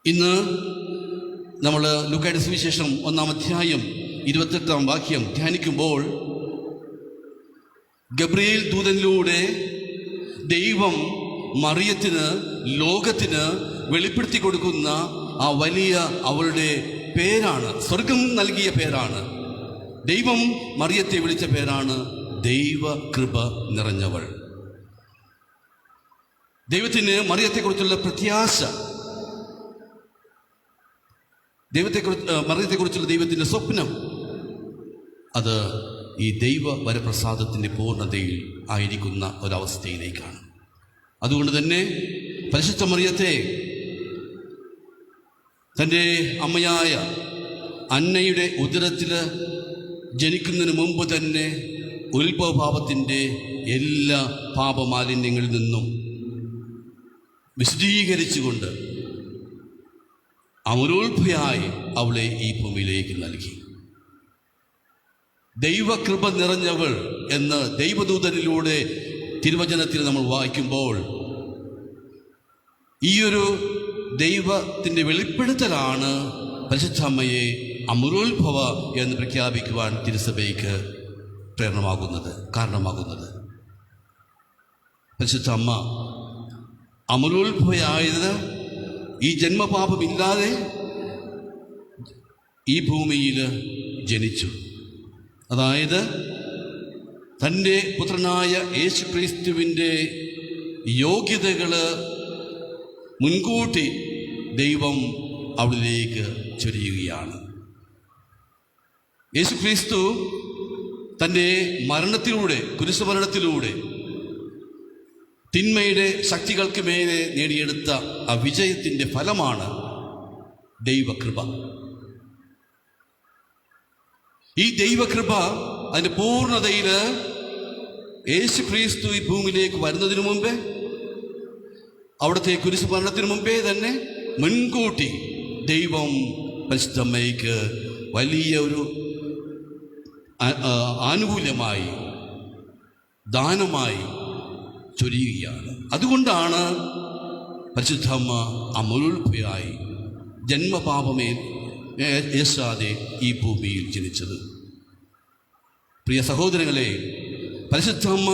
ഇന്ന് നമ്മൾ ലൂക്കായുടെ സുവിശേഷം 1-ാം അധ്യായം 28-ാം വാക്യം ധ്യാനിക്കുമ്പോൾ ഗബ്രിയേൽ ദൂതനിലൂടെ ദൈവം മറിയത്തിന് ലോകത്തിന് വെളിപ്പെടുത്തി കൊടുക്കുന്ന ആ വലിയ അവളുടെ പേരാണ്, സ്വർഗം നൽകിയ പേരാണ്. ദൈവം മറിയത്തെ വിളിച്ച പേരാണ് ദൈവകൃപ നിറഞ്ഞവൾ. ദൈവത്തിന് മറിയത്തെക്കുറിച്ചുള്ള പ്രത്യാശ, മറിയത്തെക്കുറിച്ചുള്ള ദൈവത്തിൻ്റെ സ്വപ്നം, അത് ഈ ദൈവ വരപ്രസാദത്തിൻ്റെ പൂർണ്ണതയിൽ ആയിരിക്കുന്ന ഒരവസ്ഥയിലേക്കാണ്. അതുകൊണ്ട് തന്നെ പരിശുദ്ധ മറിയത്തെ തൻ്റെ അമ്മയായ അന്നയുടെ ഉദരത്തിൽ ജനിക്കുന്നതിന് മുമ്പ് തന്നെ ഉത്ഭവഭാവത്തിൻ്റെ എല്ലാ പാപമാലിന്യങ്ങളിൽ നിന്നും വിശദീകരിച്ചുകൊണ്ട് അമരോത്ഭയായി അവളെ ഈ ഭൂമിയിലേക്ക് നൽകി. ദൈവകൃപ നിറഞ്ഞവൾ എന്ന് ദൈവദൂതനിലൂടെ തിരുവചനത്തിൽ നമ്മൾ വായിക്കുമ്പോൾ ഈയൊരു ദൈവത്തിൻ്റെ വെളിപ്പെടുത്തലാണ് പരിശുദ്ധ അമ്മയെ അമരോത്ഭവ എന്ന് പ്രഖ്യാപിക്കുവാൻ തിരുസഭയ്ക്ക് കാരണമാകുന്നത്. പരിശുദ്ധ അമ്മ അമരോത്ഭവയായത് ഈ ജന്മപാപമില്ലാതെ ഈ ഭൂമിയിൽ ജനിച്ചു. അതായത് തൻ്റെ പുത്രനായ യേശുക്രിസ്തുവിൻ്റെ യോഗ്യതകൾ മുൻകൂട്ടി ദൈവം അവളിലേക്ക് ചൊരിയുകയാണ്. യേശുക്രിസ്തു തൻ്റെ മരണത്തിലൂടെ, കുരിശുമരണത്തിലൂടെ തിന്മയുടെ ശക്തികൾക്ക് മേലെ നേടിയെടുത്ത ആ വിജയത്തിൻ്റെ ഫലമാണ് ദൈവകൃപ. ഈ ദൈവകൃപ അതിൻ്റെ പൂർണ്ണതയിൽ യേശുക്രിസ്തു ഈ ഭൂമിയിലേക്ക് വരുന്നതിന് മുമ്പേ, അവിടുത്തെ കുരിശുമരണത്തിന് മുമ്പേ തന്നെ മുൻകൂട്ടി ദൈവം പരിശുദ്ധ അമ്മയ്ക്ക് വലിയ ഒരു ആനുകൂല്യമായി, ദാനമായി ചൊരിയുകയാണ്. അതുകൊണ്ടാണ് പരിശുദ്ധ അമ്മ അമരോത്ഭവയായി ജന്മപാപമേ ഏശാതെ ഈ ഭൂമിയിൽ ജനിച്ചത്. പ്രിയ സഹോദരങ്ങളെ, പരിശുദ്ധ അമ്മ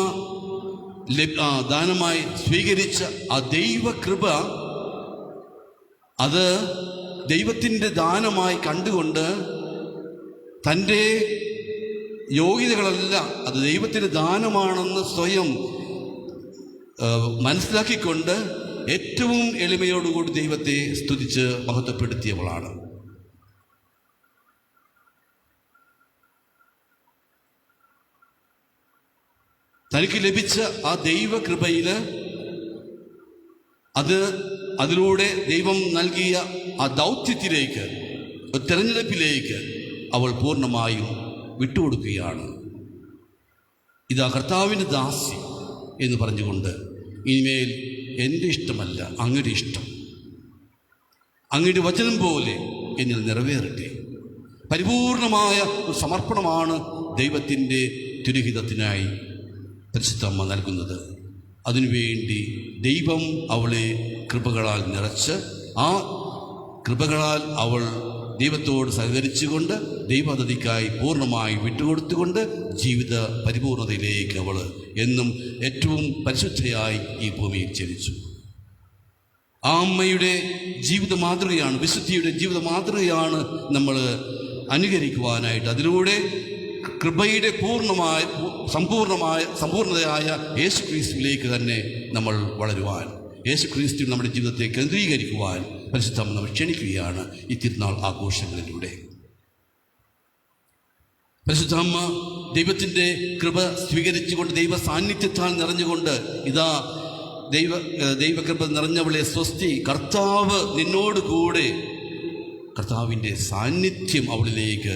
ദാനമായി സ്വീകരിച്ച ആ ദൈവകൃപ, അത് ദൈവത്തിൻ്റെ ദാനമായി കണ്ടുകൊണ്ട് തൻ്റെ യോഗ്യതകളല്ല, അത് ദൈവത്തിൻ്റെ ദാനമാണെന്ന് സ്വയം മനസ്സിലാക്കിക്കൊണ്ട് ഏറ്റവും എളിമയോടുകൂടി ദൈവത്തെ സ്തുതിച്ച് മഹത്വപ്പെടുത്തിയവളാണ്. തനിക്ക് ലഭിച്ച ആ ദൈവകൃപയിൽ അതിലൂടെ ദൈവം നൽകിയ ആ ദൗത്യത്തിലേക്ക്, ഒരു തെരഞ്ഞെടുപ്പിലേക്ക് അവൾ പൂർണ്ണമായും വിട്ടുകൊടുക്കുകയാണ്. ഇതാ കർത്താവിൻ്റെ ദാസി എന്ന് പറഞ്ഞുകൊണ്ട്, ഇനിമേൽ എൻ്റെ ഇഷ്ടമല്ല അങ്ങയുടെ ഇഷ്ടം, അങ്ങയുടെ വചനം പോലെ എന്നിൽ നിറവേറട്ടെ. പരിപൂർണമായ ഒരു സമർപ്പണമാണ് ദൈവത്തിൻ്റെ തിരുഹിതത്തിനായി പരിശുദ്ധ അമ്മ നൽകുന്നത്. അതിനുവേണ്ടി ദൈവം അവളെ കൃപകളാൽ നിറച്ച്, ആ കൃപകളാൽ അവൾ ദൈവത്തോട് സഹകരിച്ചുകൊണ്ട് ദൈവപദ്ധതിക്കായി പൂർണ്ണമായി വിട്ടുകൊടുത്തുകൊണ്ട് ജീവിത പരിപൂർണതയിലേക്ക് അവൾ എന്നും ഏറ്റവും പരിശുദ്ധയായി ഈ ഭൂമിയിൽ ജനിച്ചു. ആ അമ്മയുടെ ജീവിത മാതൃകയാണ്, വിശുദ്ധിയുടെ ജീവിത മാതൃകയാണ് നമ്മൾ അനുകരിക്കുവാനായിട്ട്. അതിലൂടെ കൃപയുടെ സമ്പൂർണതയായ യേശു ക്രിസ്തുവിലേക്ക് തന്നെ നമ്മൾ വളരുവാൻ, യേശു ക്രിസ്തു നമ്മുടെ ജീവിതത്തെ കേന്ദ്രീകരിക്കുവാൻ പരിശുദ്ധമ്മ നമ്മൾ ക്ഷണിക്കുകയാണ് ഈ തിരുനാൾ ആഘോഷങ്ങളിലൂടെ. പരിശുദ്ധമ്മ ദൈവത്തിൻ്റെ കൃപ സ്വീകരിച്ചുകൊണ്ട്, ദൈവ സാന്നിധ്യത്താൽ നിറഞ്ഞുകൊണ്ട്, ഇതാ ദൈവകൃപ നിറഞ്ഞവളെ സ്വസ്തി, കർത്താവ് നിന്നോട് കൂടെ, കർത്താവിൻ്റെ സാന്നിധ്യം അവളിലേക്ക്,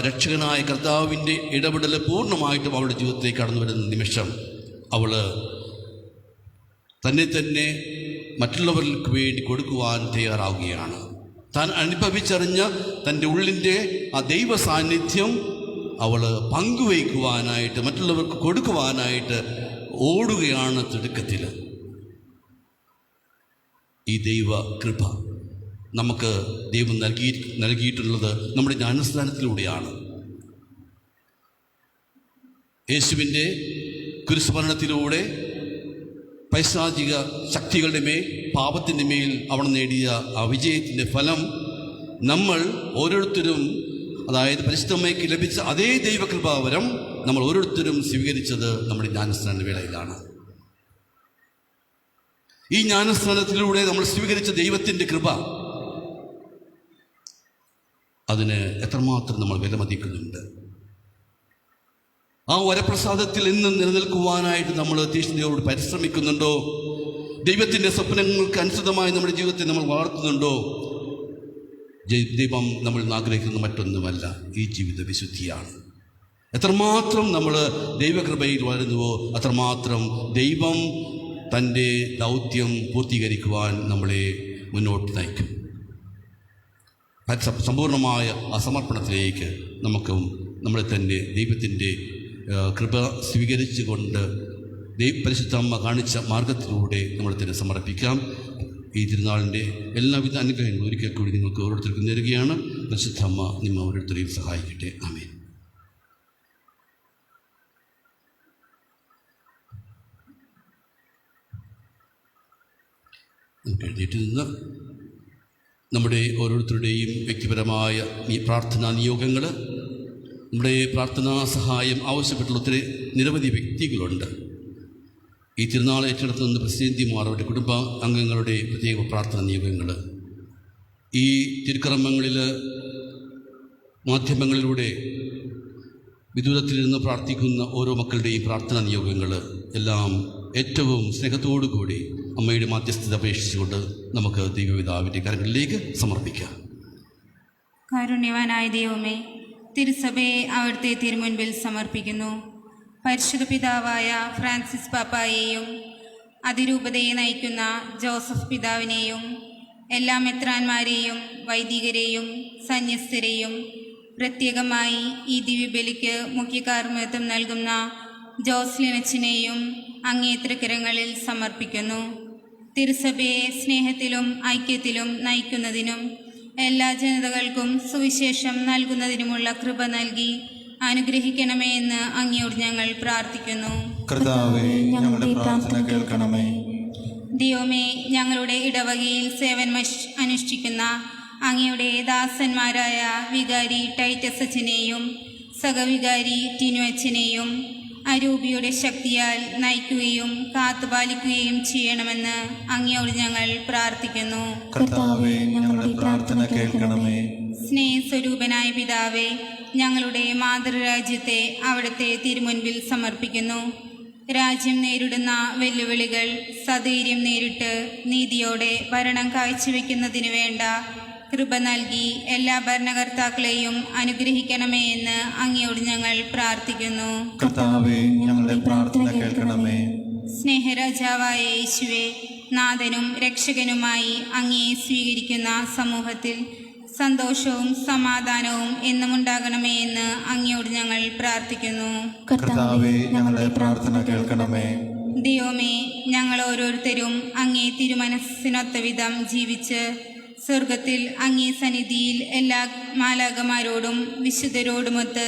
രക്ഷകനായ കർത്താവിൻ്റെ ഇടപെടൽ പൂർണ്ണമായിട്ടും അവളുടെ ജീവിതത്തിലേക്ക് കടന്നു വരുന്ന നിമിഷം അവൾ തന്നെ മറ്റുള്ളവർക്ക് വേണ്ടി കൊടുക്കുവാൻ തയ്യാറാവുകയാണ്. താൻ അനുഭവിച്ചറിഞ്ഞ തൻ്റെ ഉള്ളിൻ്റെ ആ ദൈവ സാന്നിധ്യം അവൾ പങ്കുവയ്ക്കുവാനായിട്ട്, മറ്റുള്ളവർക്ക് കൊടുക്കുവാനായിട്ട് ഓടുകയാണ് തിടുക്കത്തിൽ. ഈ ദൈവ കൃപ നമുക്ക് ദൈവം നൽകിയിട്ടുള്ളത് നമ്മുടെ ജ്ഞാനസ്നാനത്തിലൂടെയാണ്. യേശുവിൻ്റെ കുരിശുമരണത്തിലൂടെ പൈശാചിക ശക്തികളുടെ മേൽ, പാപത്തിൻ്റെ മേൽ അവൾ നേടിയ ആ വിജയത്തിൻ്റെ ഫലം നമ്മൾ ഓരോരുത്തരും, അതായത് പരിശുദ്ധമ്മയ്ക്ക് ലഭിച്ച അതേ ദൈവകൃപാവരം നമ്മൾ ഓരോരുത്തരും സ്വീകരിച്ചത് നമ്മുടെ ജ്ഞാനസ്നാന വേളയിലാണ്. ഈ ജ്ഞാനസ്നാനത്തിലൂടെ നമ്മൾ സ്വീകരിച്ച ദൈവത്തിൻ്റെ കൃപ, അതിന് എത്രമാത്രം നമ്മൾ വിലമതിക്കുന്നുണ്ട്. ആ വരപ്രസാദത്തിൽ ഇന്നും നിലനിൽക്കുവാനായിട്ട് നമ്മൾ തീഷ്ണതയോട് പരിശ്രമിക്കുന്നുണ്ടോ? ദൈവത്തിൻ്റെ സ്വപ്നങ്ങൾക്ക് അനുസൃതമായി നമ്മുടെ ജീവിതത്തെ നമ്മൾ വളർത്തുന്നുണ്ടോ? ദൈവം നമ്മൾ ആഗ്രഹിക്കുന്ന മറ്റൊന്നുമല്ല, ഈ ജീവിത വിശുദ്ധിയാണ്. എത്രമാത്രം നമ്മൾ ദൈവകൃപയിൽ വളരുന്നുവോ അത്രമാത്രം ദൈവം തൻ്റെ ദൗത്യം പൂർത്തീകരിക്കുവാൻ നമ്മളെ മുന്നോട്ട് നയിക്കും. സമ്പൂർണമായ അസമർപ്പണത്തിലേക്ക് നമുക്കും നമ്മളെ തന്നെ ദൈവത്തിൻ്റെ കൃപ സ്വീകരിച്ചുകൊണ്ട് പരിശുദ്ധമ്മ കാണിച്ച മാർഗത്തിലൂടെ നമ്മളെ തന്നെ സമർപ്പിക്കാം. ഈ തിരുനാളിൻ്റെ എല്ലാവിധ അനുഗ്രഹങ്ങളും ഒരിക്കൽ കൂടി നിങ്ങൾക്ക് ഓരോരുത്തർക്കും നേരുകയാണ്. പരിശുദ്ധമ്മ നിങ്ങൾ ഓരോരുത്തരെയും സഹായിക്കട്ടെ. ആമേൻ. നമുക്ക് എഴുന്നേറ്റ് നിന്ന് നമ്മുടെ ഓരോരുത്തരുടെയും വ്യക്തിപരമായ പ്രാർത്ഥനാ നിയോഗങ്ങൾ, നമ്മുടെ പ്രാർത്ഥനാ സഹായം ആവശ്യപ്പെട്ടുള്ള ഒത്തിരി നിരവധി വ്യക്തികളുണ്ട്. ഈ തിരുനാൾ ഏറ്റെടുത്തുന്ന പ്രസിദ്ധന്തിമാർ, അവരുടെ കുടുംബ അംഗങ്ങളുടെ പ്രത്യേക പ്രാർത്ഥനാ നിയോഗങ്ങൾ, ഈ തിരുക്കർമ്മങ്ങളിൽ മാധ്യമങ്ങളിലൂടെ വിദൂരത്തിലിരുന്ന് പ്രാർത്ഥിക്കുന്ന ഓരോ മക്കളുടെയും പ്രാർത്ഥനാ നിയോഗങ്ങൾ എല്ലാം ഏറ്റവും സ്നേഹത്തോടു കൂടി അമ്മയുടെ മാധ്യസ്ഥത അപേക്ഷിച്ചുകൊണ്ട് നമുക്ക് ദൈവപിതാവിൻ്റെ കരങ്ങളിലേക്ക് സമർപ്പിക്കാം. കാരുണ്യവാനായ ദൈവമേ, തിരുസഭയെ അവിടുത്തെ തിരുമുൻപിൽ സമർപ്പിക്കുന്നു. പരിശുദ്ധ പിതാവായ ഫ്രാൻസിസ് പാപ്പായെയും അതിരൂപതയെ നയിക്കുന്ന ജോസഫ് പിതാവിനെയും എല്ലാ മെത്രാന്മാരെയും വൈദികരെയും സന്യസ്തരെയും പ്രത്യേകമായി ഈ ദിവ്യബലിക്ക് മുഖ്യ കാർമ്മികത്വം നൽകുന്ന ജോസ്ലിനച്ചനെയും അങ്ങേ തൃക്കരങ്ങളിൽ സമർപ്പിക്കുന്നു. തിരുസഭയെ സ്നേഹത്തിലും ഐക്യത്തിലും നയിക്കുന്നതിനും എല്ലാ ജനതകൾക്കും സുവിശേഷം നൽകുന്നതിനുമുള്ള കൃപ നൽകി അനുഗ്രഹിക്കണമേ എന്ന് അങ്ങയോട് ഞങ്ങൾ പ്രാർത്ഥിക്കുന്നു. കർത്താവേ, ഞങ്ങളുടെ പ്രാർത്ഥന കേൾക്കണമേ. ദൈവമേ, ഞങ്ങളുടെ ഇടവകയിൽ സേവനം അനുഷ്ഠിക്കുന്ന അങ്ങയുടെ ദാസന്മാരായ വികാരി ടൈറ്റസ് അച്ഛനെയും സഹവികാരി ടിനു അച്ഛനെയും അരൂപിയുടെ ശക്തിയാൽ നയിക്കുകയും കാത്തുപാലിക്കുകയും ചെയ്യണമെന്ന് അങ്ങയോട് ഞങ്ങൾ പ്രാർത്ഥിക്കുന്നു. കർത്താവേ, ഞങ്ങളുടെ പ്രാർത്ഥന കേൾക്കണമേ. സ്നേഹസ്വരൂപനായ പിതാവേ, ഞങ്ങളുടെ മാതൃരാജ്യത്തെ അവിടുത്തെ തിരുമുൻപിൽ സമർപ്പിക്കുന്നു. രാജ്യം നേരിടുന്ന വെല്ലുവിളികൾ സധൈര്യം നേരിട്ട് നീതിയോടെ ഭരണം കാഴ്ചവെക്കുന്നതിന് വേണ്ട കൃപ നൽകി എല്ലാ ഭരണകർത്താക്കളെയും അനുഗ്രഹിക്കണമേ എന്ന് അങ്ങയോട് ഞങ്ങൾ പ്രാർത്ഥിക്കുന്നു. കർത്താവേ, ഞങ്ങളുടെ പ്രാർത്ഥന കേൾക്കണമേ. സ്നേഹരാജാവായ യേശുവേ, നാഥനും രക്ഷകനുമായി അങ്ങയെ സ്വീകരിക്കുന്ന സമൂഹത്തിൽ സന്തോഷവും സമാധാനവും എന്നും ഉണ്ടാകണമേ എന്ന് അങ്ങയോട് ഞങ്ങൾ പ്രാർത്ഥിക്കുന്നു. കർത്താവേ, ഞങ്ങളുടെ പ്രാർത്ഥന കേൾക്കണമേ. ദൈവമേ, ഞങ്ങൾ ഓരോരുത്തരും അങ്ങേ തിരുമനസ്സിനൊത്ത വിധം ജീവിച്ച് സ്വർഗത്തിൽ അങ്ങേ സന്നിധിയിൽ എല്ലാ മാലാഖമാരോടും വിശുദ്ധരോടുമൊത്ത്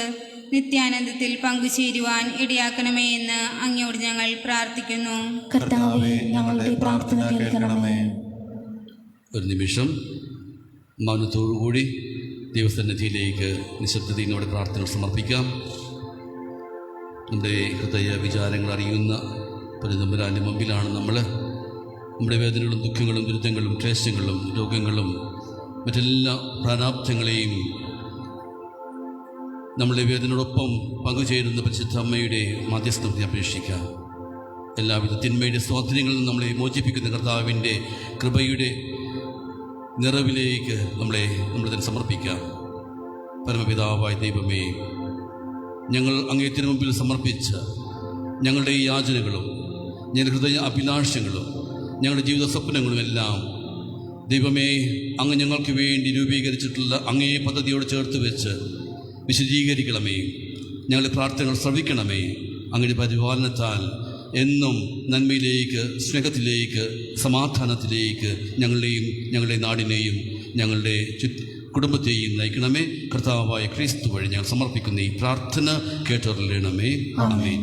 നിത്യാനന്ദത്തിൽ പങ്കുചേരുവാൻ ഇടയാക്കണമേ എന്ന് അങ്ങയോട് ഞങ്ങൾ പ്രാർത്ഥിക്കുന്നു. കർത്താവേ, ഞങ്ങളുടെ പ്രാർത്ഥന കേൾക്കണമേ. ഒരു നിമിഷം മൗനത്തോടുകൂടി ദൈവസന്നിധിയിലേക്ക് നിശബ്ദതയോടെ പ്രാർത്ഥന സമർപ്പിക്കാം. നമ്മുടെ ഹൃദയ വിചാരങ്ങൾ അറിയുന്ന പരിതമ്പുരാൻ്റെ മുമ്പിലാണ് നമ്മുടെ വേദനകളും ദുഃഖങ്ങളും ദുരിതങ്ങളും ക്ലേശങ്ങളും രോഗങ്ങളും മറ്റെല്ലാ പ്രാരാബ്ധങ്ങളെയും നമ്മുടെ വേദനയോടൊപ്പം പങ്കുചേരുന്ന പരിശുദ്ധ അമ്മയുടെ മാധ്യസ്ഥത്തെ അപേക്ഷിക്കാം. എല്ലാവിധ തിന്മയുടെ സ്വാധീനങ്ങളിൽ നിന്ന് നമ്മളെ മോചിപ്പിക്കുന്ന കർത്താവിൻ്റെ കൃപയുടെ നിറവിലേക്ക് നമ്മളെ തന്നെ സമർപ്പിക്കാം. പരമപിതാവായ ദൈവമേ, ഞങ്ങൾ അങ്ങേ തിരുമുമ്പിൽ സമർപ്പിച്ച ഞങ്ങളുടെ ഈ യാചനകളും ഞങ്ങളുടെ ഹൃദയ അഭിലാഷങ്ങളും ഞങ്ങളുടെ ജീവിത സ്വപ്നങ്ങളും എല്ലാം ദൈവമേ, അങ്ങ് ഞങ്ങൾക്ക് വേണ്ടി രൂപീകരിച്ചിട്ടുള്ള അങ്ങേ പദ്ധതിയോട് ചേർത്ത് വെച്ച് വിശദീകരിക്കണമേ. ഞങ്ങളുടെ പ്രാർത്ഥനകൾ ശ്രവിക്കണമേ. അങ്ങയുടെ പരിപാലനത്താൽ എന്നും നന്മയിലേക്ക്, സ്നേഹത്തിലേക്ക്, സമാധാനത്തിലേക്ക് ഞങ്ങളുടെയും ഞങ്ങളുടെ നാടിനെയും ഞങ്ങളുടെ കുടുംബത്തെയും നയിക്കണമേ. കർത്താവായ ക്രിസ്തു വഴി ഞങ്ങൾ സമർപ്പിക്കുന്ന ഈ പ്രാർത്ഥന കേട്ടറിയണമേ. ആമേൻ.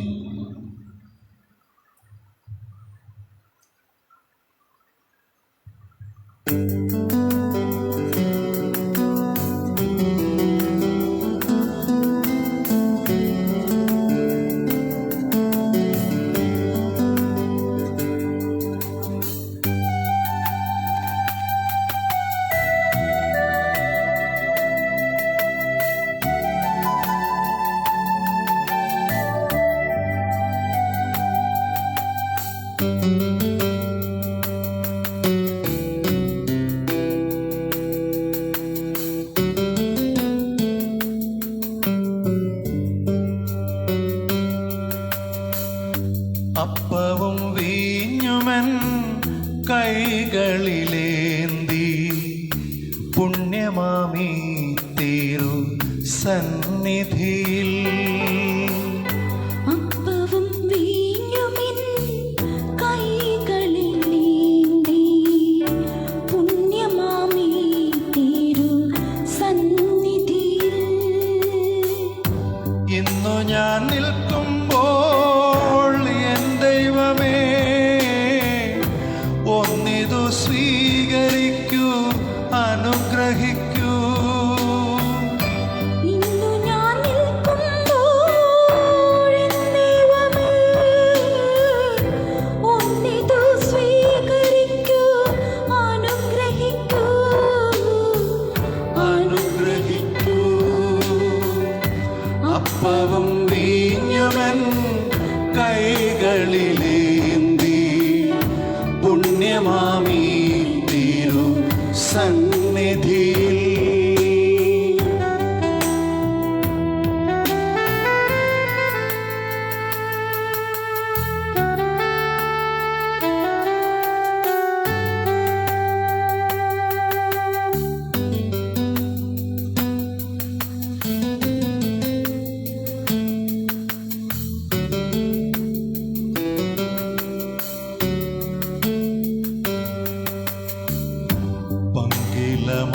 അപ്പവും വീഞ്ഞുമൻ കൈകളിലേന്തി പുണ്യമാമീ തിരു സന്നിധിയിൽ അപ്പവും വീഞ്ഞുമിൻ കൈകളിലേന്തി പുണ്യമാമീ തിരു സന്നിധിയിൽ ഇന്നു ഞാൻ നിൽക്കുമ്പോൾ എൻ ദൈവമേ, ഒന്നിതു സ്വീകരിക്കൂ, അനുഗ്രഹിക്കൂ. ഇന്നു ഞാൻ നിൽക്കുമ്പോൾ എൻ ദൈവമേ, ഒന്നിതു സ്വീകരിക്കൂ, അനുഗ്രഹിക്കൂ, അനുഗ്രഹിക്കൂ. അപ്പവും വീഞ്ഞുമൻ കൈകളിലേന്തി പുണ്യമാമീ തിരു സന്നിധിയിൽ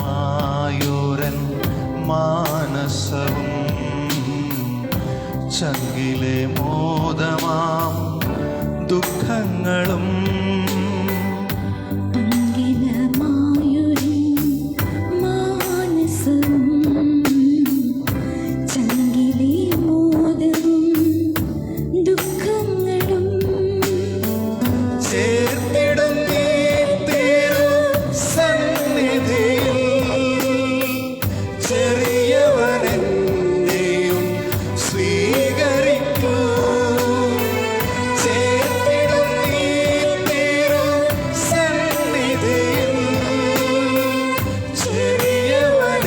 പങ്കിലമായോരൻ മാനസവും ചങ്കിലെ മോദമാം ദുഃഖങ്ങളും അങ്കിലമായൊരു മാനസവും ചങ്കിലെ മോദവും ദുഃഖങ്ങളും ചേർത്തിടും നീ തിരു സന്നിധിയിൽ. ചെറിയവനെന്നെയും സ്വീകരിക്കൂ. ചേർത്തിടും നീ തിരു സന്നിധിയിൽ. ചെറിയവനെന്നെയും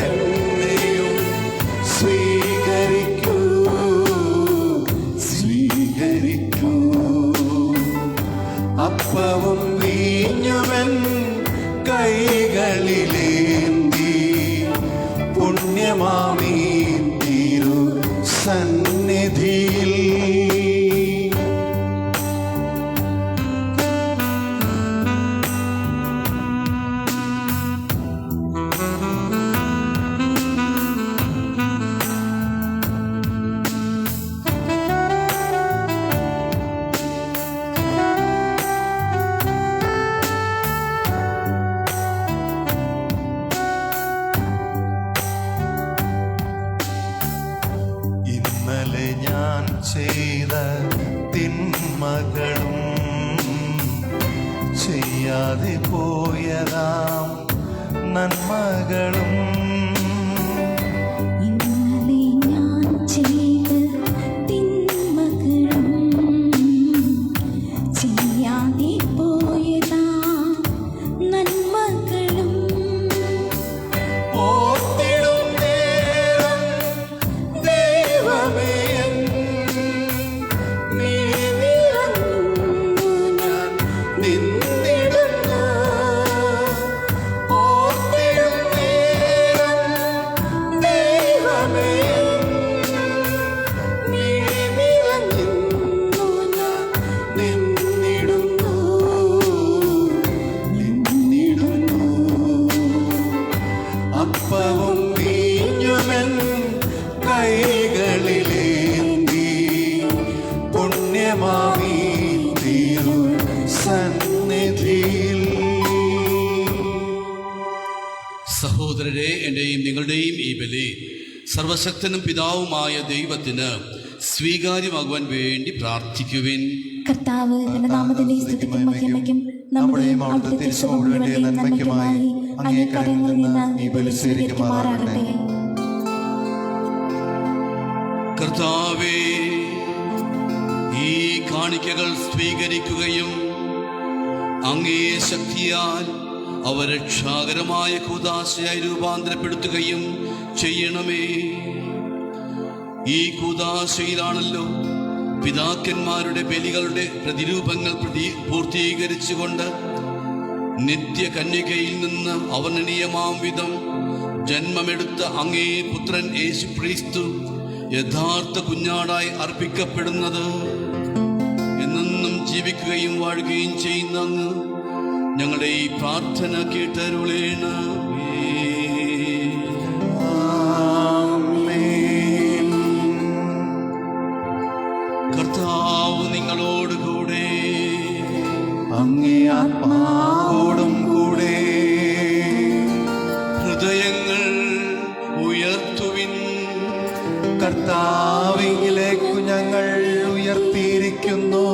സ്വീകരിക്കൂ, സ്വീകരിക്കൂ. അപ്പവും വീഞ്ഞുമൻ കൈകളിലേന്തി പുണ്യമാമീ തിരു സന്നിധിയിൽ. ചെയ്യാതെ പോയതാം നന്മകളും ഇന്നലെ ഞാൻ ചെയ്ത തിന്മകളും ചെയ്യാതെ പോയതാ നന്മകളും ഓർത്തിടും നേരം ദൈവമേ നീ നിറഞ്ഞു ഞാൻ നിന്നിടുന്നു. ഓർത്തിടും നേരം ദൈവമേ നീ നിറഞ്ഞു ഞാൻ നിന്നിടുന്നു. അപ്പവും വീഞ്ഞുമെൻ കൈകളിലേന്തി പുണ്യമാമീ തിരു സന്നിധിയിൽ. സഹോദരരെ, എൻ്റെയും നിങ്ങളുടെയും ഈ ബലി സർവശക്തനും പിതാവുമായ ദൈവത്തിന് സ്വീകാര്യമാകുവാൻ വേണ്ടി പ്രാർത്ഥിക്കുവിൻ. കർത്താവ് തന്റെ നാമത്തിന്റെ സ്തുതിക്കും മഹിമയ്ക്കും നമ്മുടെയും അവിടുത്തെ തിരുസഭ മുഴുവന്റെയും നന്മയ്ക്കുമായി അങ്ങേ കരങ്ങളിൽ നിന്ന് ഈ ബലി സ്വീകരിക്കുമാറാകട്ടെ. കർത്താവേ, ഈ കാണിക്കകൾ സ്വീകരിക്കുകയും അങ്ങേ ശക്തിയാൽ അവ രക്ഷാകരമായ കൂദാശയായി രൂപാന്തരപ്പെടുത്തുകയും ചെയ്യണമേ. ഈ കൂദാശയിലാണല്ലോ പിതാക്കന്മാരുടെ ബലികളുടെ പ്രതിരൂപങ്ങൾ പൂർത്തീകരിച്ചുകൊണ്ട് നിത്യകന്യകയിൽ നിന്ന് അവർണ്ണനീയമാം വിധം ജന്മമെടുത്ത അങ്ങേ പുത്രൻ യേശുക്രിസ്തു യഥാർത്ഥ കുഞ്ഞാടായി അർപ്പിക്കപ്പെടുന്നത്. എന്നെന്നും ജീവിക്കുകയും വാഴുകയും ചെയ്യുന്ന അങ്ങ് ഞങ്ങളുടെ ഈ പ്രാർത്ഥന കേട്ടരുളേണമേ. ആമേൻ. കർത്താവ് നിങ്ങളോടുകൂടെ. അങ്ങേ ആത്മാവോടും കൂടെ. ഹൃദയങ്ങൾ ഉയർത്തുവിൻ. കർത്താവിലേക്ക് ഞങ്ങൾ ഉയർത്തിയിരിക്കുന്നു.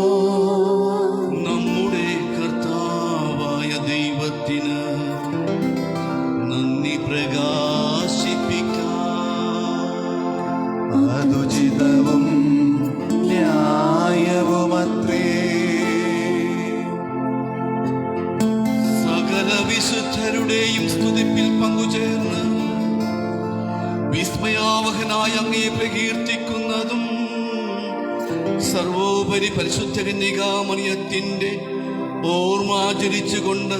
നമ്മുടെ കർത്താവായ ദൈവത്തിന് നന്ദി പ്രകാശിപ്പിക്കാം. അതുചിതവും ന്യായവുമത്രേ. സകല വിശുദ്ധരുടെയും സ്തുതിപ്പിൽ പങ്കുചേർന്ന് വിസ്മയാവഹനായ അങ്ങയെ പ്രകീർത്തിക്കുന്നതും സർവോപരി പരിശുദ്ധ കന്യകാമറിയത്തിന്റെ ഓർമ്മാചരിച്ചുകൊണ്ട്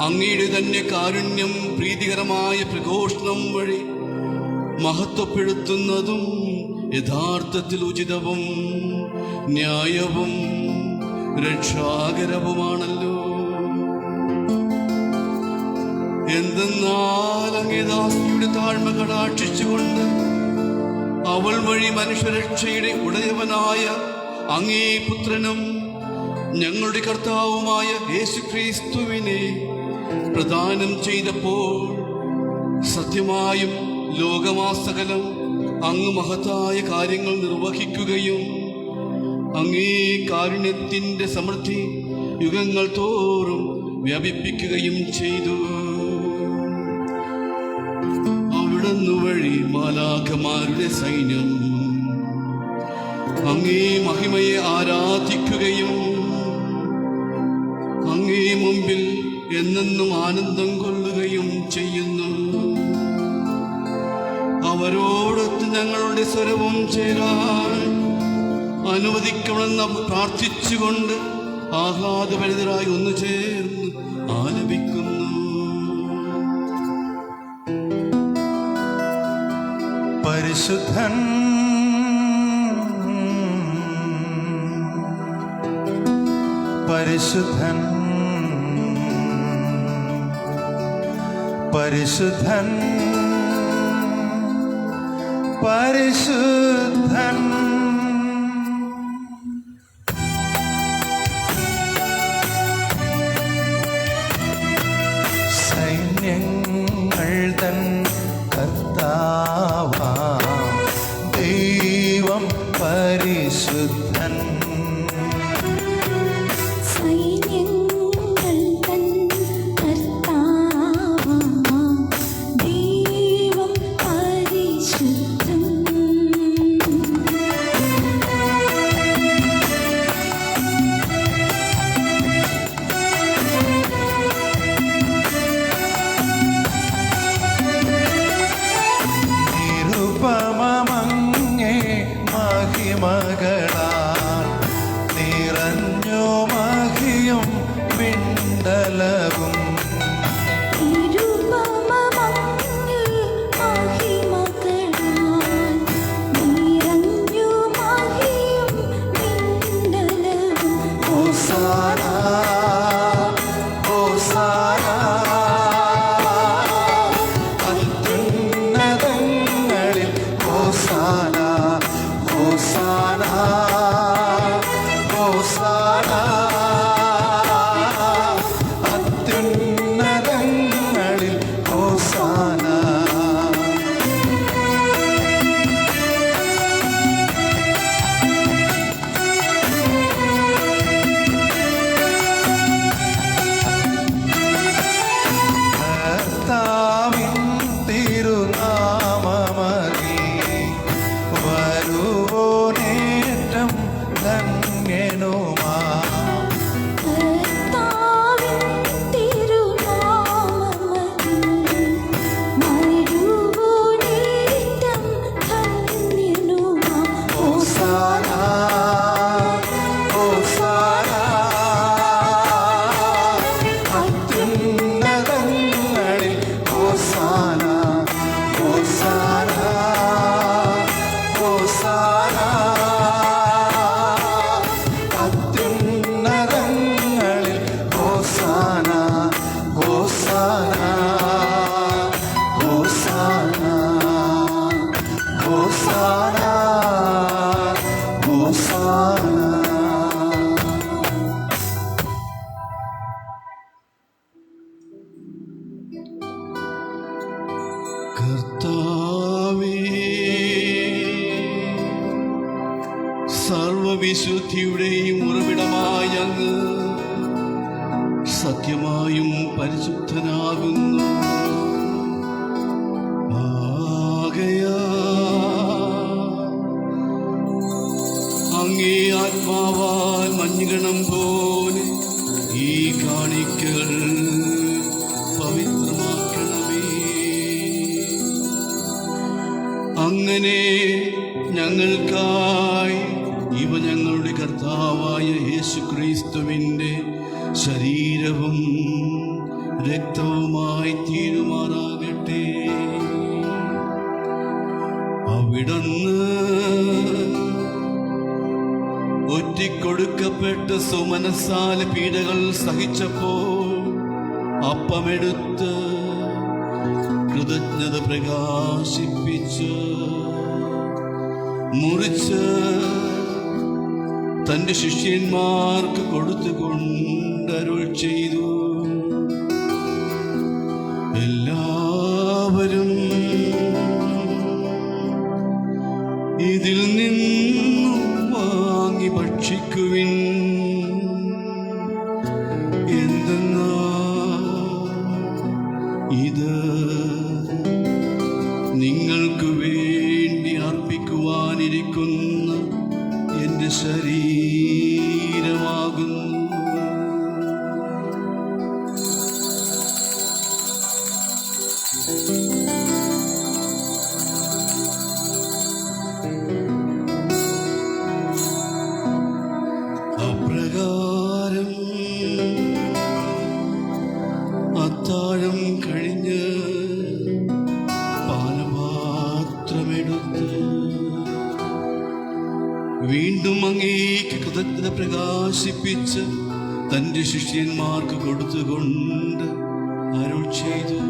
അങ്ങയുടെ തന്നെ കാരുണ്യം പ്രീതികരമായ പ്രഘോഷണം വഴി മഹത്വപ്പെടുത്തുന്നതും യഥാർത്ഥത്തിൽ ഉചിതവും ന്യായവും രക്ഷാകരവുമാണല്ലോ. എന്തെന്നാൽ അങ്ങേ ദാസിയുടെ താഴ്മ കടാക്ഷിച്ചുകൊണ്ട് അവൾ വഴി മനുഷ്യരക്ഷയുടെ ഉടയവനായ അങ്ങേ പുത്രനും ഞങ്ങളുടെ കർത്താവുമായ യേശുക്രിസ്തുവിനെ പ്രദാനം ചെയ്തപ്പോൾ സത്യമായും ലോകമാസകലം അങ്ങ് മഹത്തായ കാര്യങ്ങൾ നിർവഹിക്കുകയും അങ്ങേ കാരുണ്യത്തിൻ്റെ സമൃദ്ധി യുഗങ്ങൾ തോറും വ്യാപിപ്പിക്കുകയും ചെയ്തു. അവിടുന്ന് വഴി മാലാഖമാരുടെ സൈന്യം അങ്ങേ മഹിമയെ ആരാധിക്കുകയും അങ്ങേ മുമ്പിൽ എന്നെന്നും ആനന്ദം കൊള്ളുകയും ചെയ്യുന്നു. അവരോടൊത്ത് ഞങ്ങളുടെ സ്വരവും ചേരാൻ അനുവദിക്കണമെന്ന് പ്രാർത്ഥിച്ചുകൊണ്ട് ആഹ്ലാദഭരിതരായി ഒന്നു ചേർന്ന് ആലപിക്കുന്നു. പരിശുദ്ധൻ പരിശുദ്ധൻ പരിശുദ്ധൻ പരിശുദ്ധൻ. സൈന്യങ്ങൾ തൻ കർത്താവാം ദൈവം പരിശുദ്ധൻ. സൈന്യങ്ങൾ വിശുദ്ധിയുടെയും ഉറവിടമായ അങ്ങ് സത്യമായും പരിശുദ്ധനാകുന്നു. അങ്ങേ ആത്മാവാൽ മഞ്ഞുകണം പോലെ ഈ കാണിക്കകൾ പവിത്രമാക്കണമേ. അങ്ങനെ ഞങ്ങൾക്കായി ഇവ ഞങ്ങളുടെ കർത്താവായ യേശുക്രിസ്തുവിൻ്റെ ശരീരവും രക്തവുമായി തീരുമാറാകട്ടെ. അവിടുന്ന് ഒറ്റിക്കൊടുക്കപ്പെട്ട് സുമനസാല പീഡകൾ സഹിച്ചപ്പോൾ അപ്പമെടുത്ത് കൃതജ്ഞത പ്രകാശിപ്പിച്ച് മുറിച്ച് തൻ്റെ ശിഷ്യന്മാർക്ക് കൊടുത്തുകൊണ്ടരുൾ ചെയ്തു. എല്ലാവരും ഇതിൽ നിന്നും വാങ്ങി ഭക്ഷിക്കുവിൻ. എന്തെന്നാൽ ഇത് നിങ്ങൾക്ക് വേണ്ടി അർപ്പിക്കുവാനിരിക്കുന്ന എൻ്റെ ശരീരമാകുന്നു. അപ്രകാരം അത്താഴം കഴിഞ്ഞ് പാനപാത്രമെടുത്ത് വീണ്ടും അങ്ങേക്ക് കൃതജ്ഞത പ്രകാശിപ്പിച്ച് തൻ്റെ ശിഷ്യന്മാർക്ക് കൊടുത്തുകൊണ്ട് അരുൾ ചെയ്തു.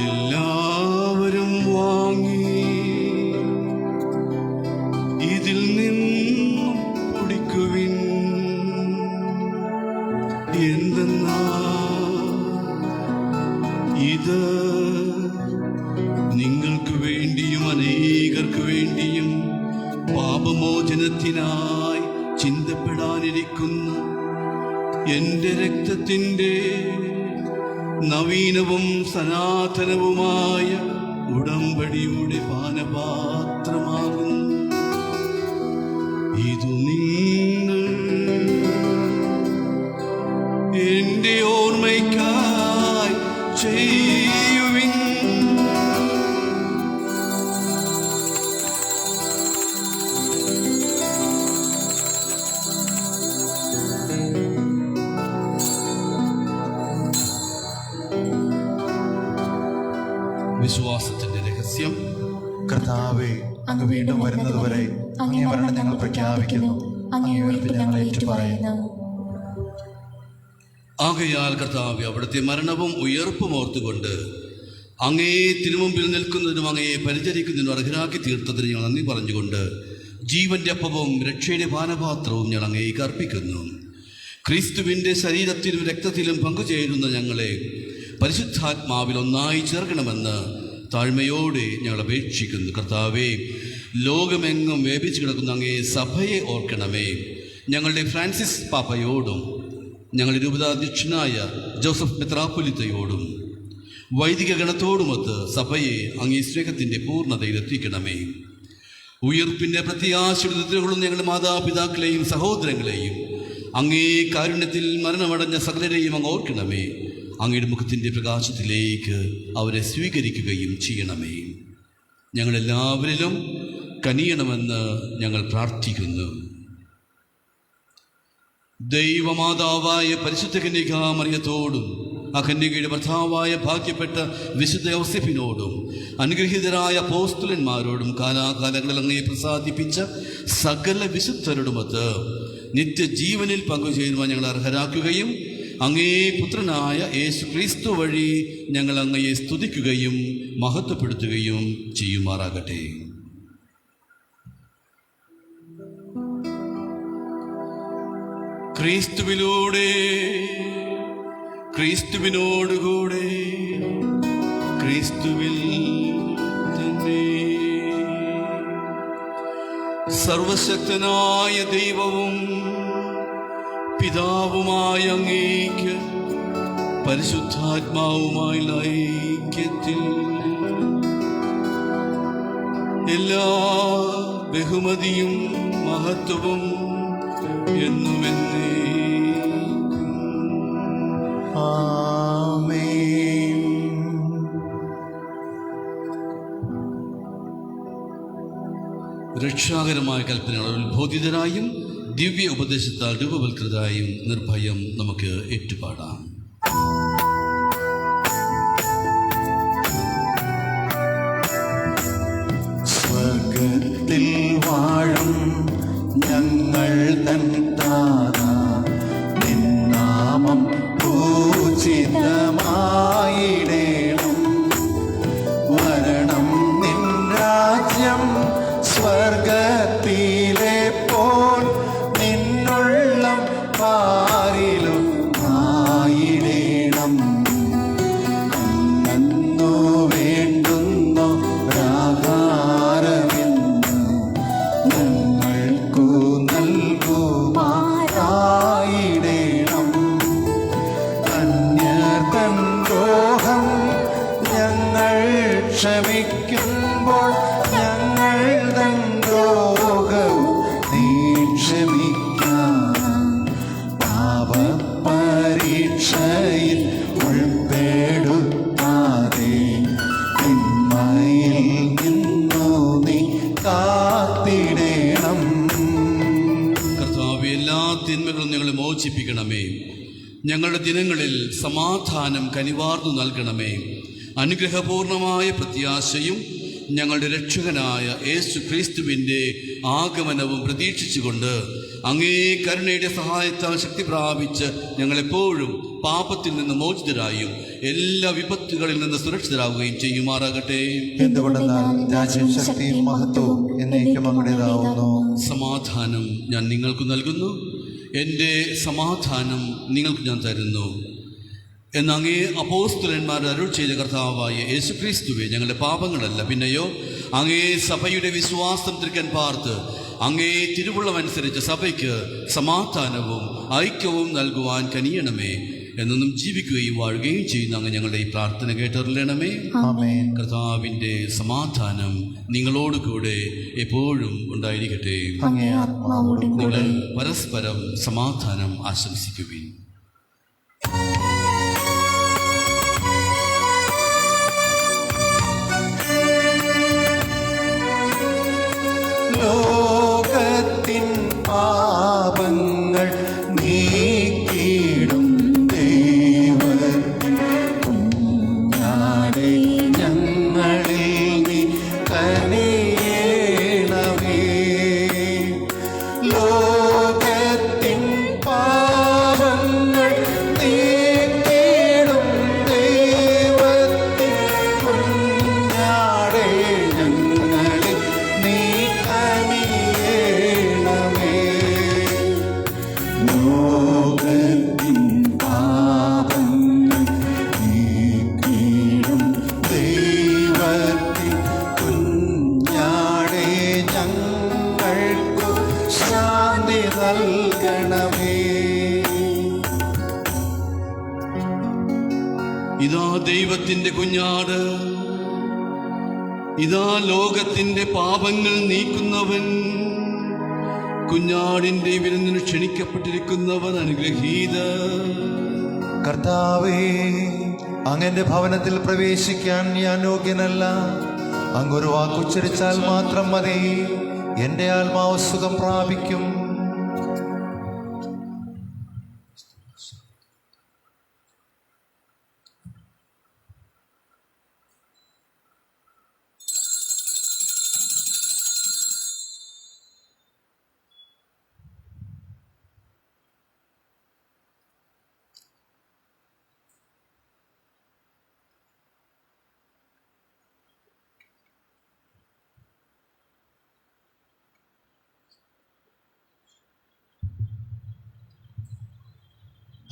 എല്ലാവരും വാങ്ങി ഇതിൽ നിന്നും കുടിക്കുവിൻ. എന്തെന്നാൽ ഇത് നിങ്ങൾക്ക് വേണ്ടിയും അനേകർക്ക് വേണ്ടിയും പാപമോചനത്തിനായി ചിന്തപ്പെടാനിരിക്കുന്ന എൻ്റെ രക്തത്തിൻ്റെ നവീനവും സനാതനവുമായ ഉടമ്പടിയുടെ പാനപാത്രമാകുന്നു. ഇതു നിങ്ങൾ എൻ്റെ ഓർമ്മയ്ക്കായി ചെയ്യുവിൻ. വിശ്വാസത്തിന്റെ രഹസ്യം. കർത്താവേ, അങ്ങ് വീണ്ടും വരുന്നതുവരെ അങ്ങേ മരണം ഞങ്ങൾ പ്രഖ്യാപിക്കുന്നു, അങ്ങേ ഉയർപ്പ് ഞങ്ങൾ ഏറ്റുപറയുന്നു. ആകയാൽ കർത്താവേ, അവിടുത്തെ മരണവും ഉയർപ്പും ഓർത്തുകൊണ്ട് അങ്ങേ തിരുമുമ്പിൽ നിൽക്കുന്നതിനും അങ്ങയെ പരിചരിക്കുന്നതിനും അർഹരാക്കി തീർത്തതിന് ഞങ്ങൾ നന്ദി പറഞ്ഞുകൊണ്ട് ജീവന്റെ അപ്പവും രക്ഷയുടെ പാനപാത്രവും ഞങ്ങൾ അങ്ങേക്ക് അർപ്പിക്കുന്നു. ക്രിസ്തുവിൻ്റെ ശരീരത്തിലും രക്തത്തിലും പങ്കുചേരുന്ന ഞങ്ങളെ പരിശുദ്ധാത്മാവിൽ ഒന്നായി ചേർക്കണമെന്ന് താഴ്മയോടെ ഞങ്ങൾ അപേക്ഷിക്കുന്നു. കർത്താവേ, ലോകമെങ്ങും വ്യാപിച്ചു കിടക്കുന്ന അങ്ങേ സഭയെ ഓർക്കണമേ. ഞങ്ങളുടെ ഫ്രാൻസിസ് പാപ്പയോടും ഞങ്ങളുടെ രൂപതാധ്യക്ഷനായ ജോസഫ് മെത്രാപ്പൊലീത്തയോടും വൈദിക ഗണത്തോടുമൊത്ത് സഭയെ അങ്ങേ സ്നേഹത്തിൻ്റെ പൂർണ്ണതയിൽ എത്തിക്കണമേ. ഉയർപ്പിൻ്റെ പ്രത്യാശുദ്ധതകളും ഞങ്ങളുടെ മാതാപിതാക്കളെയും സഹോദരങ്ങളെയും അങ്ങേ കാരുണ്യത്തിൽ മരണമടഞ്ഞ സകലരെയും അങ്ങ് ഓർക്കണമേ. അങ്ങയുടെ മുഖത്തിൻ്റെ പ്രകാശത്തിലേക്ക് അവരെ സ്വീകരിക്കുകയും ചെയ്യണമേ. ഞങ്ങളെല്ലാവരിലും കനിയണമെന്ന് ഞങ്ങൾ പ്രാർത്ഥിക്കുന്നു. ദൈവമാതാവായ പരിശുദ്ധ കന്യകാമറിയത്തോടും ആ കന്യകയുടെ ഭർത്താവായ ഭാഗ്യപ്പെട്ട വിശുദ്ധ ഔസേപ്പിനോടും അനുഗ്രഹീതരായ അപ്പോസ്തലന്മാരോടും കാലാകാലങ്ങളിൽ അങ്ങയെ പ്രസാദിപ്പിച്ച സകല വിശുദ്ധരോടുമൊത്ത് നിത്യജീവനിൽ പങ്കുചേരുവാൻ ഞങ്ങൾ അർഹരാക്കുകയും അങ്ങേ പുത്രനായ യേശു ക്രിസ്തു വഴി ഞങ്ങൾ അങ്ങയെ സ്തുതിക്കുകയും മഹത്വപ്പെടുത്തുകയും ചെയ്യുമാറാകട്ടെ. ക്രിസ്തുവിലൂടെ, ക്രിസ്തുവിനോടുകൂടെ, ക്രിസ്തുവിൽ തന്നെ സർവശക്തനായ ദൈവവും പിതാവുമായ അങ്ങേക്ക് പരിശുദ്ധാത്മാവുമായുള്ള ഐക്യത്തിൽ എല്ലാ ബഹുമതിയും മഹത്വവും എന്നും എന്നേക്കും. ആമേൻ. രക്ഷാകരമായ കൽപ്പനകൾ ഉത്ബോധിതരായും ദിവ്യ ഉപദേശത്താൽ രൂപവൽകൃതരായും നിർഭയം നമുക്ക് ഏറ്റുപാടാം. സ്വർഗത്തിൽ വാഴും ഞങ്ങൾ തൻ താതാ, നിൻ നാമം പൂജിതമായിടേണം. വരണം നിൻ രാജ്യം സ്വർഗത്തിലെ പോൽ നിന്നുള്ളം പാരിലും ആയിടേണം. അന്നു വേണ്ടുന്നു ആഹാരമെന്ന് ഞങ്ങൾക്കു നൽകുമാറായിടേണം. അന്യർ തൻ ദ്രോഹം ഞങ്ങൾ ക്ഷമിക്കുമ്പോൾ ഞങ്ങൾ തൻ ദ്രോഹവും നീ ക്ഷമിക്കാം. പാപപരീക്ഷയിൽ ഉൾപ്പെടുത്താതെ തിന്മയിൽ നിന്നു നീ കാത്തിടേണം. കർത്താവേ, എല്ലാ തിന്മകളും ഞങ്ങളെ മോചിപ്പിക്കണമേ. ഞങ്ങളുടെ ദിനങ്ങളിൽ സമാധാനം കനിവാർന്നു നൽകണമേ. അനുഗ്രഹപൂർണമായ പ്രത്യാശയും ഞങ്ങളുടെ രക്ഷകനായ യേശു ക്രിസ്തുവിൻ്റെ ആഗമനവും പ്രതീക്ഷിച്ചുകൊണ്ട് അങ്ങേ കരുണയുടെ സഹായത്താൽ ശക്തി പ്രാപിച്ച് ഞങ്ങളെപ്പോഴും പാപത്തിൽ നിന്ന് മോചിതരായും എല്ലാ വിപത്തുകളിൽ നിന്ന് സുരക്ഷിതരാകുകയും ചെയ്യുമാറാകട്ടെ. എന്തുകൊണ്ടെന്നാൽ രാജ്യം ശക്തിയും മഹത്വവും എന്നേക്കും അങ്ങയുടേതാവുന്നു. സമാധാനം ഞാൻ നിങ്ങൾക്ക് നൽകുന്നു, എൻ്റെ സമാധാനം നിങ്ങൾക്ക് ഞാൻ തരുന്നു എന്ന് അങ്ങേ അപ്പോസ്തലന്മാർ അരുൾ ചെയ്ത കർത്താവായ യേശുക്രിസ്തുവേ, ഞങ്ങളുടെ പാപങ്ങളല്ല പിന്നെയോ അങ്ങേ സഭയുടെ വിശ്വാസം തിരിക്കാൻ പാർത്ത് അങ്ങേ തിരുവുള്ളമനുസരിച്ച് സഭയ്ക്ക് സമാധാനവും ഐക്യവും നൽകുവാൻ കനിയണമേ. എന്നൊന്നും ജീവിക്കുകയും വാഴുകയും ചെയ്യുന്ന അങ്ങ് ഞങ്ങളുടെ ഈ പ്രാർത്ഥന കേട്ടറിയണമേ. ആമേൻ. കർത്താവിൻ്റെ സമാധാനം നിങ്ങളോട് കൂടെ എപ്പോഴും ഉണ്ടായിരിക്കട്ടെ. അങ്ങേ ആത്മാവോടും കൂടെ. നിങ്ങൾ പരസ്പരം സമാധാനം ആശംസിക്കുവിൻ. ലോകത്തിൻ പാപങ്ങൾ നീക്കിടും ദൈവത്തിൻ കുഞ്ഞാടേ, ഞങ്ങളിൽ നീ കനിയണമേ. ലോകത്തിൻ പാപങ്ങൾ നീക്കിടും ദൈവത്തിൻ കുഞ്ഞാടേ, ഞങ്ങളിൽ നീ കനിയണമേ. ലോകത്തിൻ പാപങ്ങൾ നീക്കിടും ദൈവത്തിൻ കുഞ്ഞാടേ, ഞങ്ങൾക്കു ശാന്തി നൽകണമേ. ഇതാ ദൈവത്തിൻ്റെ കുഞ്ഞാട്, ഇതാ ലോകത്തിൻ്റെ പാപങ്ങൾ നീക്കുന്നവൻ. കുഞ്ഞാടിൻ്റെ വിരുന്നിന് ക്ഷണിക്കപ്പെട്ടിരിക്കുന്നവൻ അനുഗ്രഹീത. കർത്താവേ, അങ്ങന്റെ ഭവനത്തിൽ പ്രവേശിക്കാൻ ഞാൻ യോഗ്യനല്ല. അങ്ങൊരു വാക്കുച്ചരിച്ചാൽ മാത്രം മതി, എൻ്റെ ആത്മാവ് സുഖം പ്രാപിക്കും.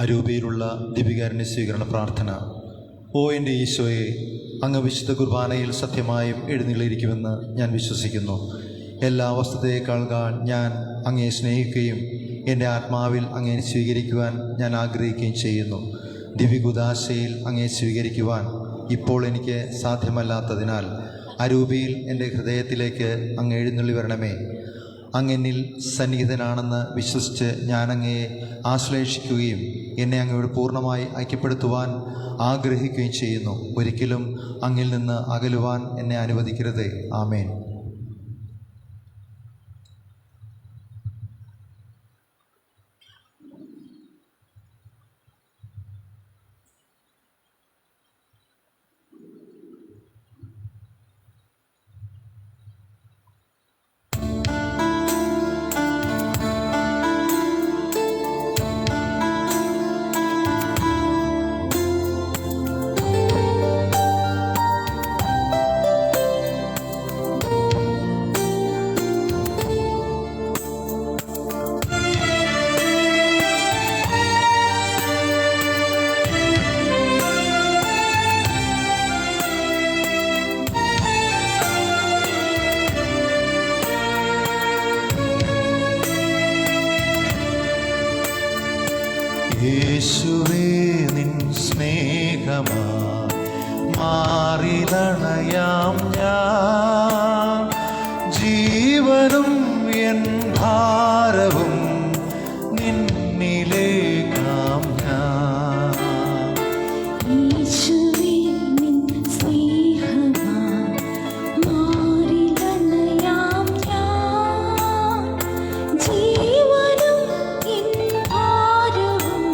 അരൂപയിലുള്ള ദിവികാരുണ്യ സ്വീകരണ പ്രാർത്ഥന. ഓ എൻ്റെ ഈശോയെ, അങ്ങ് വിശുദ്ധ കുർബാനയിൽ സത്യമായും എഴുന്നള്ളിയിരിക്കുമെന്ന് ഞാൻ വിശ്വസിക്കുന്നു. എല്ലാ വസ്തുതയേക്കാൾ ഞാൻ അങ്ങയെ സ്നേഹിക്കുകയും എൻ്റെ ആത്മാവിൽ അങ്ങയെ സ്വീകരിക്കുവാൻ ഞാൻ ആഗ്രഹിക്കുകയും ചെയ്യുന്നു. ദിവ്യകുദാശയിൽ അങ്ങയെ സ്വീകരിക്കുവാൻ ഇപ്പോൾ എനിക്ക് സാധ്യമല്ലാത്തതിനാൽ അരൂപിയിൽ എൻ്റെ ഹൃദയത്തിലേക്ക് അങ്ങ് എഴുന്നള്ളി വരണമേ. അങ്ങെന്നിൽ സന്നിഹിതനാണെന്ന് വിശ്വസിച്ച് ഞാൻ അങ്ങയെ ആശ്ലേഷിക്കുകയും എന്നെ അങ്ങയോട് പൂർണ്ണമായി ഐക്യപ്പെടുത്തുവാൻ ആഗ്രഹിക്കുകയും ചെയ്യുന്നു. ഒരിക്കലും അങ്ങിൽ നിന്ന് അകലുവാൻ എന്നെ അനുവദിക്കരുതേ. ആമേൻ. യേശുവേ നിൻ സ്നേഹമാ മാറിലണയാം ഞാൻ, ജീവനും എൻ ഭാരവും നിന്നിലേക്കാം ഞാൻ. യേശുവേ നിൻ സ്നേഹമാ മാറിലണയാം ഞാൻ, ജീവനും എൻ ഭാരവും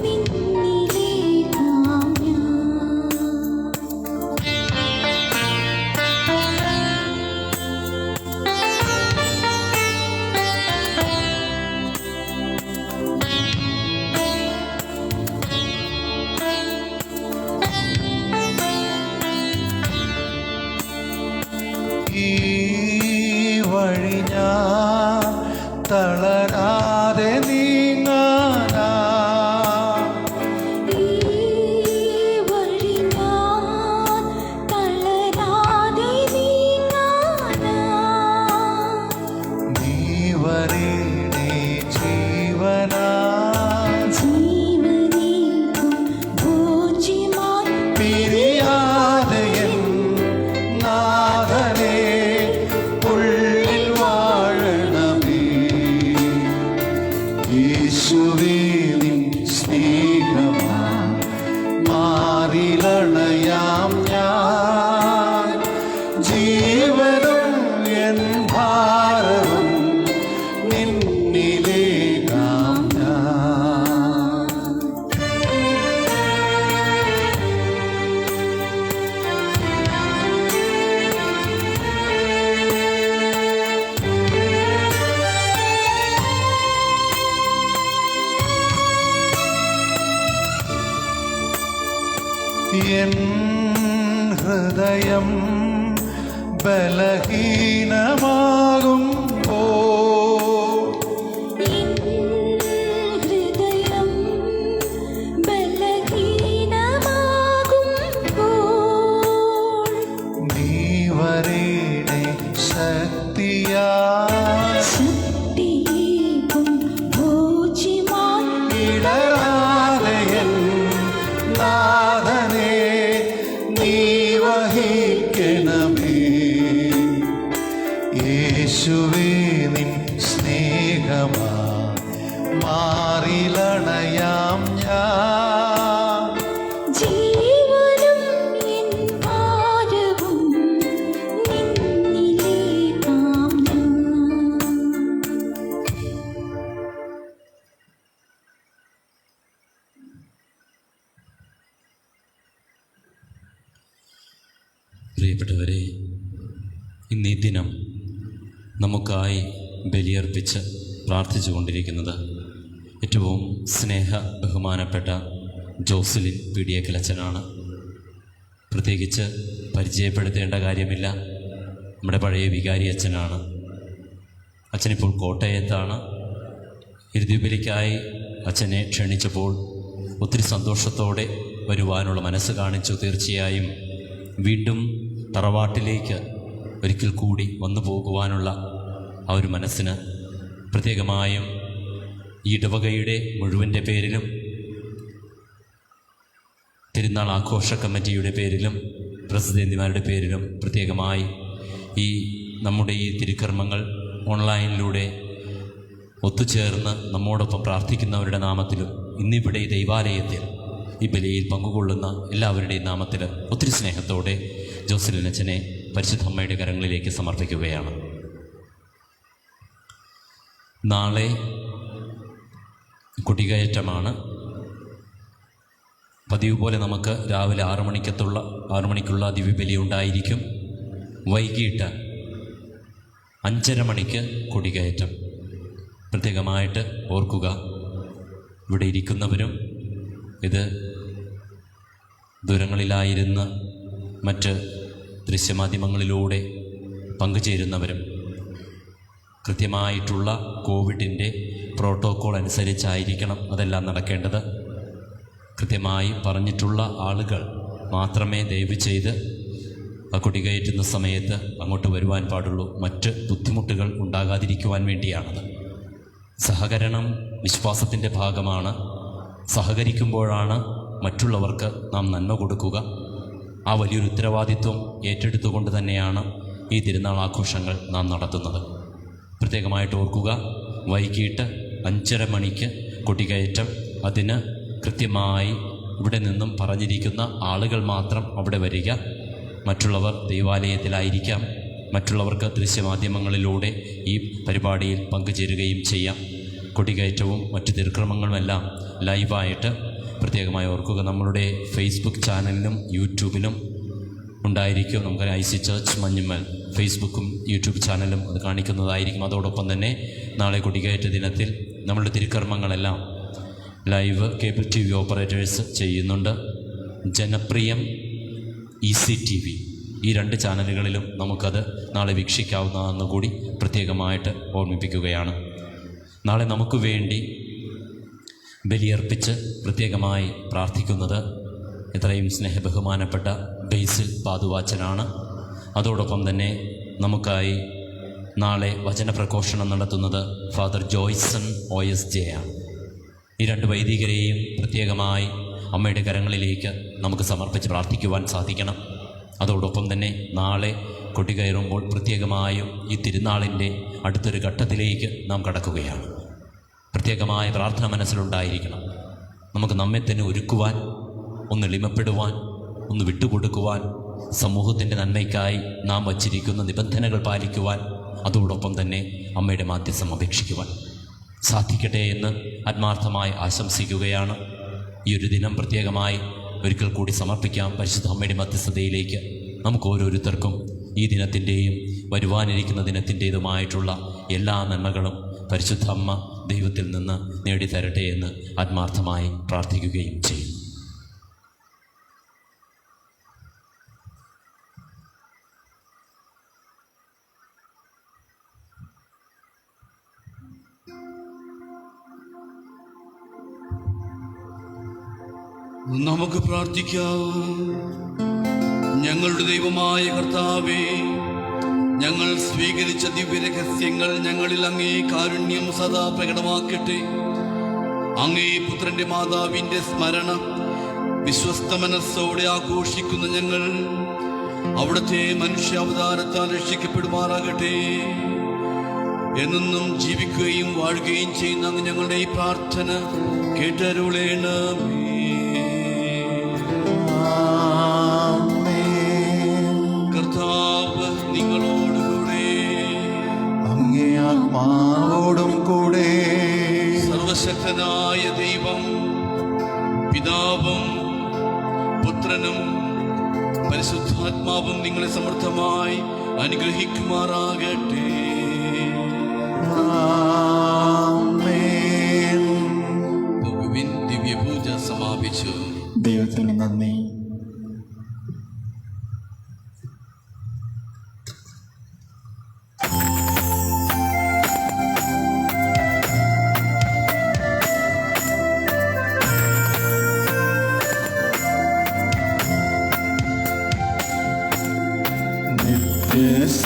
നിന്നിലേക്കാം ഞാൻ. ഈ വഴി ഞാൻ തളരാതെ നീങ്ങാനാ, ഈ വഴി ഞാൻ തളരാതെ നീങ്ങാനാ, നീ വരേണേ ജീവനാ ജീവനേകും ഭോജ്യമായി പിരിയാതെ എൻ നാഥനേ ഉള്ളിൽ വാഴണമേ. യേശുവേ നിൻ സ്നേഹമാ മാറിലണയാം ഞാൻ, ജീവനും എൻ ഭാരവും നിന്നിലേക്കാം ഞാൻ. എൻ ഹൃദയം ബലഹീനമാകുമ്പോൾ എൻ ഹൃദയം ബലഹീനമാകുമ്പോൾ നീ വരേണേ ശക്തിയായി ശക്തിയേകും ഭോജ്യമായി ഇടരാതെ എൻ നാഥനേ നീ വഹിക്കണമേ. യേശുവേ നിൻ സ്നേഹമാ മാറിലണയാം ഞാൻ, ജീവനും എൻ ഭാരവും നിന്നിലേക്കാം ഞാൻ. പ്രിയപ്പെട്ടവരെ, ഇന്നീ ദിനം നമുക്കായി ബലിയർപ്പിച്ച് പ്രാർത്ഥിച്ചു കൊണ്ടിരിക്കുന്നത് ഏറ്റവും സ്നേഹ ബഹുമാനപ്പെട്ട ജോസലിൻ പീഡിയക്കലച്ചനാണ്. പ്രത്യേകിച്ച് പരിചയപ്പെടുത്തേണ്ട കാര്യമില്ല, നമ്മുടെ പഴയ വികാരി അച്ഛനാണ്. അച്ഛനിപ്പോൾ കോട്ടയത്താണ്. ഇരുദ്വീപിലേക്കായി അച്ഛനെ ക്ഷണിച്ചപ്പോൾ ഒത്തിരി സന്തോഷത്തോടെ വരുവാനുള്ള മനസ്സ് കാണിച്ചു. തീർച്ചയായും വീണ്ടും തറവാട്ടിലേക്ക് ഒരിക്കൽ കൂടി വന്നു പോകുവാനുള്ള ആ ഒരു മനസ്സിന് പ്രത്യേകമായും ഈ ഇടവകയുടെ മുഴുവൻ്റെ പേരിലും തിരുനാൾ ആഘോഷ കമ്മിറ്റിയുടെ പേരിലും പ്രസിദ്ധന്തിമാരുടെ പേരിലും പ്രത്യേകമായി ഈ നമ്മുടെ ഈ തിരുക്കർമ്മങ്ങൾ ഓൺലൈനിലൂടെ ഒത്തുചേർന്ന് നമ്മോടൊപ്പം പ്രാർത്ഥിക്കുന്നവരുടെ നാമത്തിലും ഇന്നിവിടെ ഈ ദൈവാലയത്തിൽ ഈ ബലിയിൽ പങ്കുകൊള്ളുന്ന എല്ലാവരുടെയും നാമത്തിൽ ഒത്തിരി സ്നേഹത്തോടെ ജോസലിൻ അച്ഛനെ പരിശുദ്ധ അമ്മയുടെ കരങ്ങളിലേക്ക് സമർപ്പിക്കുകയാണ്. നാളെ കൊടികയറ്റമാണ്. പതിവ് പോലെ നമുക്ക് രാവിലെ 6 മണിക്കുള്ള ദിവ്യബലി ഉണ്ടായിരിക്കും. വൈകിട്ട് 5:30 മണിക്ക് കൊടികയറ്റം. പ്രത്യേകമായിട്ട് ഓർക്കുക, ഇവിടെ ഇരിക്കുന്നവരും ഇത് ദൂരങ്ങളിലായിരുന്ന് മറ്റ് ദൃശ്യമാധ്യമങ്ങളിലൂടെ പങ്കുചേരുന്നവരും കൃത്യമായിട്ടുള്ള കോവിഡിൻ്റെ പ്രോട്ടോക്കോൾ അനുസരിച്ചായിരിക്കണം അതെല്ലാം നടക്കേണ്ടത്. കൃത്യമായി പറഞ്ഞിട്ടുള്ള ആളുകൾ മാത്രമേ ദയവ് ചെയ്ത് ആ കൊടികയറ്റുന്ന സമയത്ത് അങ്ങോട്ട് വരുവാൻ പാടുള്ളൂ. മറ്റ് ബുദ്ധിമുട്ടുകൾ ഉണ്ടാകാതിരിക്കുവാൻ വേണ്ടിയാണത്. സഹകരണം വിശ്വാസത്തിൻ്റെ ഭാഗമാണ്. സഹകരിക്കുമ്പോഴാണ് മറ്റുള്ളവർക്ക് നാം നന്മ കൊടുക്കുക. ആ വലിയൊരു ഉത്തരവാദിത്വം ഏറ്റെടുത്തുകൊണ്ട് തന്നെയാണ് ഈ തിരുനാൾ ആഘോഷങ്ങൾ നാം നടത്തുന്നത്. പ്രത്യേകമായിട്ട് ഓർക്കുക, വൈകിട്ട് 5:30 മണിക്ക് കൊടികയറ്റം. അതിന് കൃത്യമായി ഇവിടെ നിന്നും പറഞ്ഞിരിക്കുന്ന ആളുകൾ മാത്രം അവിടെ വരിക. മറ്റുള്ളവർ ദൈവാലയത്തിലായിരിക്കാം. മറ്റുള്ളവർക്ക് ദൃശ്യമാധ്യമങ്ങളിലൂടെ ഈ പരിപാടിയിൽ പങ്കുചേരുകയും ചെയ്യാം. കൊടികയറ്റവും മറ്റു തിരുക്രമങ്ങളുമെല്ലാം ലൈവായിട്ട് പ്രത്യേകമായി ഓർക്കുക. നമ്മളുടെ ഫേസ്ബുക്ക് ചാനലിലും യൂട്യൂബിലും ഉണ്ടായിരിക്കും. നമുക്ക് IC ചർച്ച് മഞ്ഞുമ്മൽ ഫേസ്ബുക്കും യൂട്യൂബ് ചാനലും അത് കാണിക്കുന്നതായിരിക്കും. അതോടൊപ്പം തന്നെ നാളെ കൊടികയറ്റ ദിനത്തിൽ നമ്മളുടെ തിരുക്കർമ്മങ്ങളെല്ലാം ലൈവ് കേബിൾ TV ഓപ്പറേറ്റേഴ്സ് ചെയ്യുന്നുണ്ട്. ജനപ്രിയം ECTV ഈ 2 ചാനലുകളിലും നമുക്കത് നാളെ വീക്ഷിക്കാവുന്നതെന്ന് കൂടി പ്രത്യേകമായിട്ട് ഓർമ്മിപ്പിക്കുകയാണ്. നാളെ നമുക്ക് വേണ്ടി ബലിയർപ്പിച്ച് പ്രത്യേകമായി പ്രാർത്ഥിക്കുന്നത് എത്രയും സ്നേഹബഹുമാനപ്പെട്ട ബേസിൽ പാതുവാച്ചനാണ്. അതോടൊപ്പം തന്നെ നമുക്കായി നാളെ വചനപ്രഘോഷണം നടത്തുന്നത് ഫാദർ ജോയ്സൺ OSJ ആണ്. ഈ 2 വൈദികരെയും പ്രത്യേകമായി അമ്മയുടെ കരങ്ങളിലേക്ക് നമുക്ക് സമർപ്പിച്ച് പ്രാർത്ഥിക്കുവാൻ സാധിക്കണം. അതോടൊപ്പം തന്നെ നാളെ കൊടികയറുമ്പോൾ പ്രത്യേകമായും ഈ തിരുനാളിൻ്റെ അടുത്തൊരു ഘട്ടത്തിലേക്ക് നാം കടക്കുകയാണ്. പ്രത്യേകമായ പ്രാർത്ഥന മനസ്സിലുണ്ടായിരിക്കണം. നമുക്ക് നമ്മെ തന്നെ ഒരുക്കുവാൻ, ഒന്ന് എളിമപ്പെടുവാൻ, ഒന്ന് വിട്ടുകൊടുക്കുവാൻ, സമൂഹത്തിൻ്റെ നന്മയ്ക്കായി നാം വച്ചിരിക്കുന്ന നിബന്ധനകൾ പാലിക്കുവാൻ, അതോടൊപ്പം തന്നെ അമ്മയുടെ മാധ്യസ്ഥം അപേക്ഷിക്കുവാൻ സാധിക്കട്ടെ എന്ന് ആത്മാർത്ഥമായി ആശംസിക്കുകയാണ്. ഈ ഒരു ദിനം പ്രത്യേകമായി ഒരിക്കൽ കൂടി സമർപ്പിക്കാം പരിശുദ്ധ അമ്മയുടെ മധ്യസ്ഥതയിലേക്ക്. നമുക്ക് ഓരോരുത്തർക്കും ഈ ദിനത്തിൻ്റെയും വരുവാനിരിക്കുന്ന ദിനത്തിൻ്റേതുമായിട്ടുള്ള എല്ലാ നന്മകളും പരിശുദ്ധ അമ്മ ദൈവത്തിൽ നിന്ന് നേടിത്തരട്ടെ എന്ന് ആത്മാർത്ഥമായി പ്രാർത്ഥിക്കുകയും ചെയ്യും. നമുക്ക് പ്രാർത്ഥിക്കാം. ഞങ്ങളുടെ ദൈവമായ കർത്താവേ, ഞങ്ങൾ സ്വീകരിച്ച ദിവ്യരഹസ്യങ്ങൾ ഞങ്ങളിൽ അങ്ങേ കാരുണ്യം സദാ പ്രകടമാക്കട്ടെ. അങ്ങേ പുത്രന്റെ മാതാവിൻ്റെ സ്മരണ വിശ്വസ്ത മനസ്സോടെ ആഘോഷിക്കുന്ന ഞങ്ങൾ അവിടുത്തെ മനുഷ്യാവതാരത്താൽ രക്ഷിക്കപ്പെടുമാറാകട്ടെ. എന്നും ജീവിക്കുകയും വാഴുകയും ചെയ്യുന്ന അങ്ങ് ഞങ്ങളുടെ ഈ പ്രാർത്ഥന കേട്ടരുളേണമേ. കർത്താവ് നിങ്ങളോടുകൂടെ, അങ്ങേ ആത്മാവോടും കൂടെ. സർവശക്തനായ ദൈവം പിതാവും പുത്രനും പരിശുദ്ധാത്മാവും നിങ്ങളെ സമൃദ്ധമായി അനുഗ്രഹിക്കുമാറാകട്ടെ. ദിവ്യപൂജ സമാപിച്ചു. ദൈവത്തിന് നന്ദി. Yes,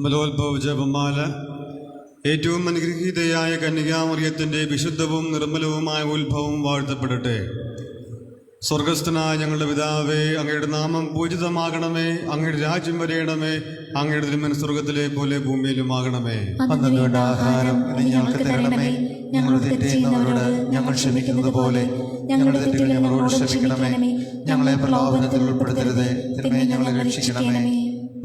അമലോത്ഭവ ജപമാല. ഏറ്റവും അനുഗ്രഹീതയായ കന്യകാമറിയത്തിൻ്റെ വിശുദ്ധവും നിർമ്മലവുമായ ഉത്ഭവം വാഴ്ത്തപ്പെടട്ടെ. സ്വർഗസ്ഥനായ ഞങ്ങളുടെ പിതാവേ, അങ്ങയുടെ നാമം പൂജിതമാകണമേ, അങ്ങയുടെ രാജ്യം വരയണമേ, അങ്ങയുടെ തിരുമനസ്സ് സ്വർഗത്തിലെ പോലെ ഭൂമിയിലുമാകണമേ. അന്നു വേണ്ട ആഹാരം ഇന്ന് ഞങ്ങൾക്ക് തരണമേ. ഞങ്ങളുടെ തെറ്റ് ചെയ്യുന്നവരോട് ഞങ്ങൾ ക്ഷമിക്കുന്നത് പോലെ ഞങ്ങളുടെ തെറ്റുകൾ ഞങ്ങളോട് ക്ഷമിക്കണമേ. ഞങ്ങളെ പ്രലോഭനത്തിൽ ഉൾപ്പെടുത്തരുത്, തിന്മയെ ഞങ്ങളെ രക്ഷിക്കണമേ.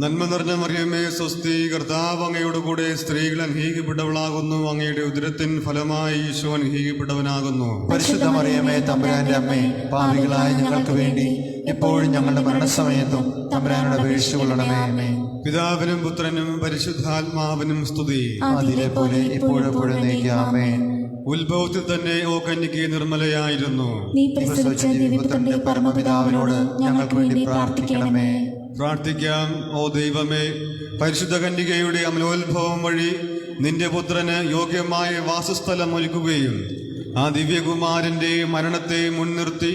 നന്മ നിറഞ്ഞ മറിയമേ, സ്വസ്തി, കർത്താവ് അങ്ങയോട് കൂടെ സ്ത്രീകൾ അനുഗ്രഹിക്കപ്പെട്ടവളാകുന്നു. അങ്ങയുടെ ഉദരത്തിൻ ഫലമായി ഈശോ അനുഗ്രഹിക്കപ്പെട്ടവനാകുന്നു. പരിശുദ്ധ മറിയമേ, തമ്പുരാന്റെ അമ്മേ, പാപികളായ ഞങ്ങൾക്ക് വേണ്ടി എപ്പോഴും ഞങ്ങളുടെ മരണസമയത്തും തമ്പുരാനോട് അപേക്ഷിച്ചുകൊള്ളണമേ. ആമേൻ. പിതാവിനും പുത്രനും പരിശുദ്ധാത്മാവിനും സ്തുതി. അതിലെ പോലെ ഇപ്പോഴെപ്പോഴും എന്നേക്കും. ആമേൻ. ഉത്ഭവത്തിൽ തന്നെ ഓ കന്യകെ നിർമ്മലയായിരുന്നു. നീ പ്രസവിച്ച ദിവ്യപുത്രന്റെ പരമപിതാവിനോട് ഞങ്ങൾക്ക് വേണ്ടി പ്രാർത്ഥിക്കണമേ. പ്രാർത്ഥിക്കാം. ഓ ദൈവമേ, പരിശുദ്ധ കന്യകയുടെ അമലോത്ഭവം വഴി നിന്റെ പുത്രന് യോഗ്യമായ വാസസ്ഥലം ഒരുക്കുകയും ആ ദിവ്യകുമാരന്റെ മരണത്തെ മുൻനിർത്തി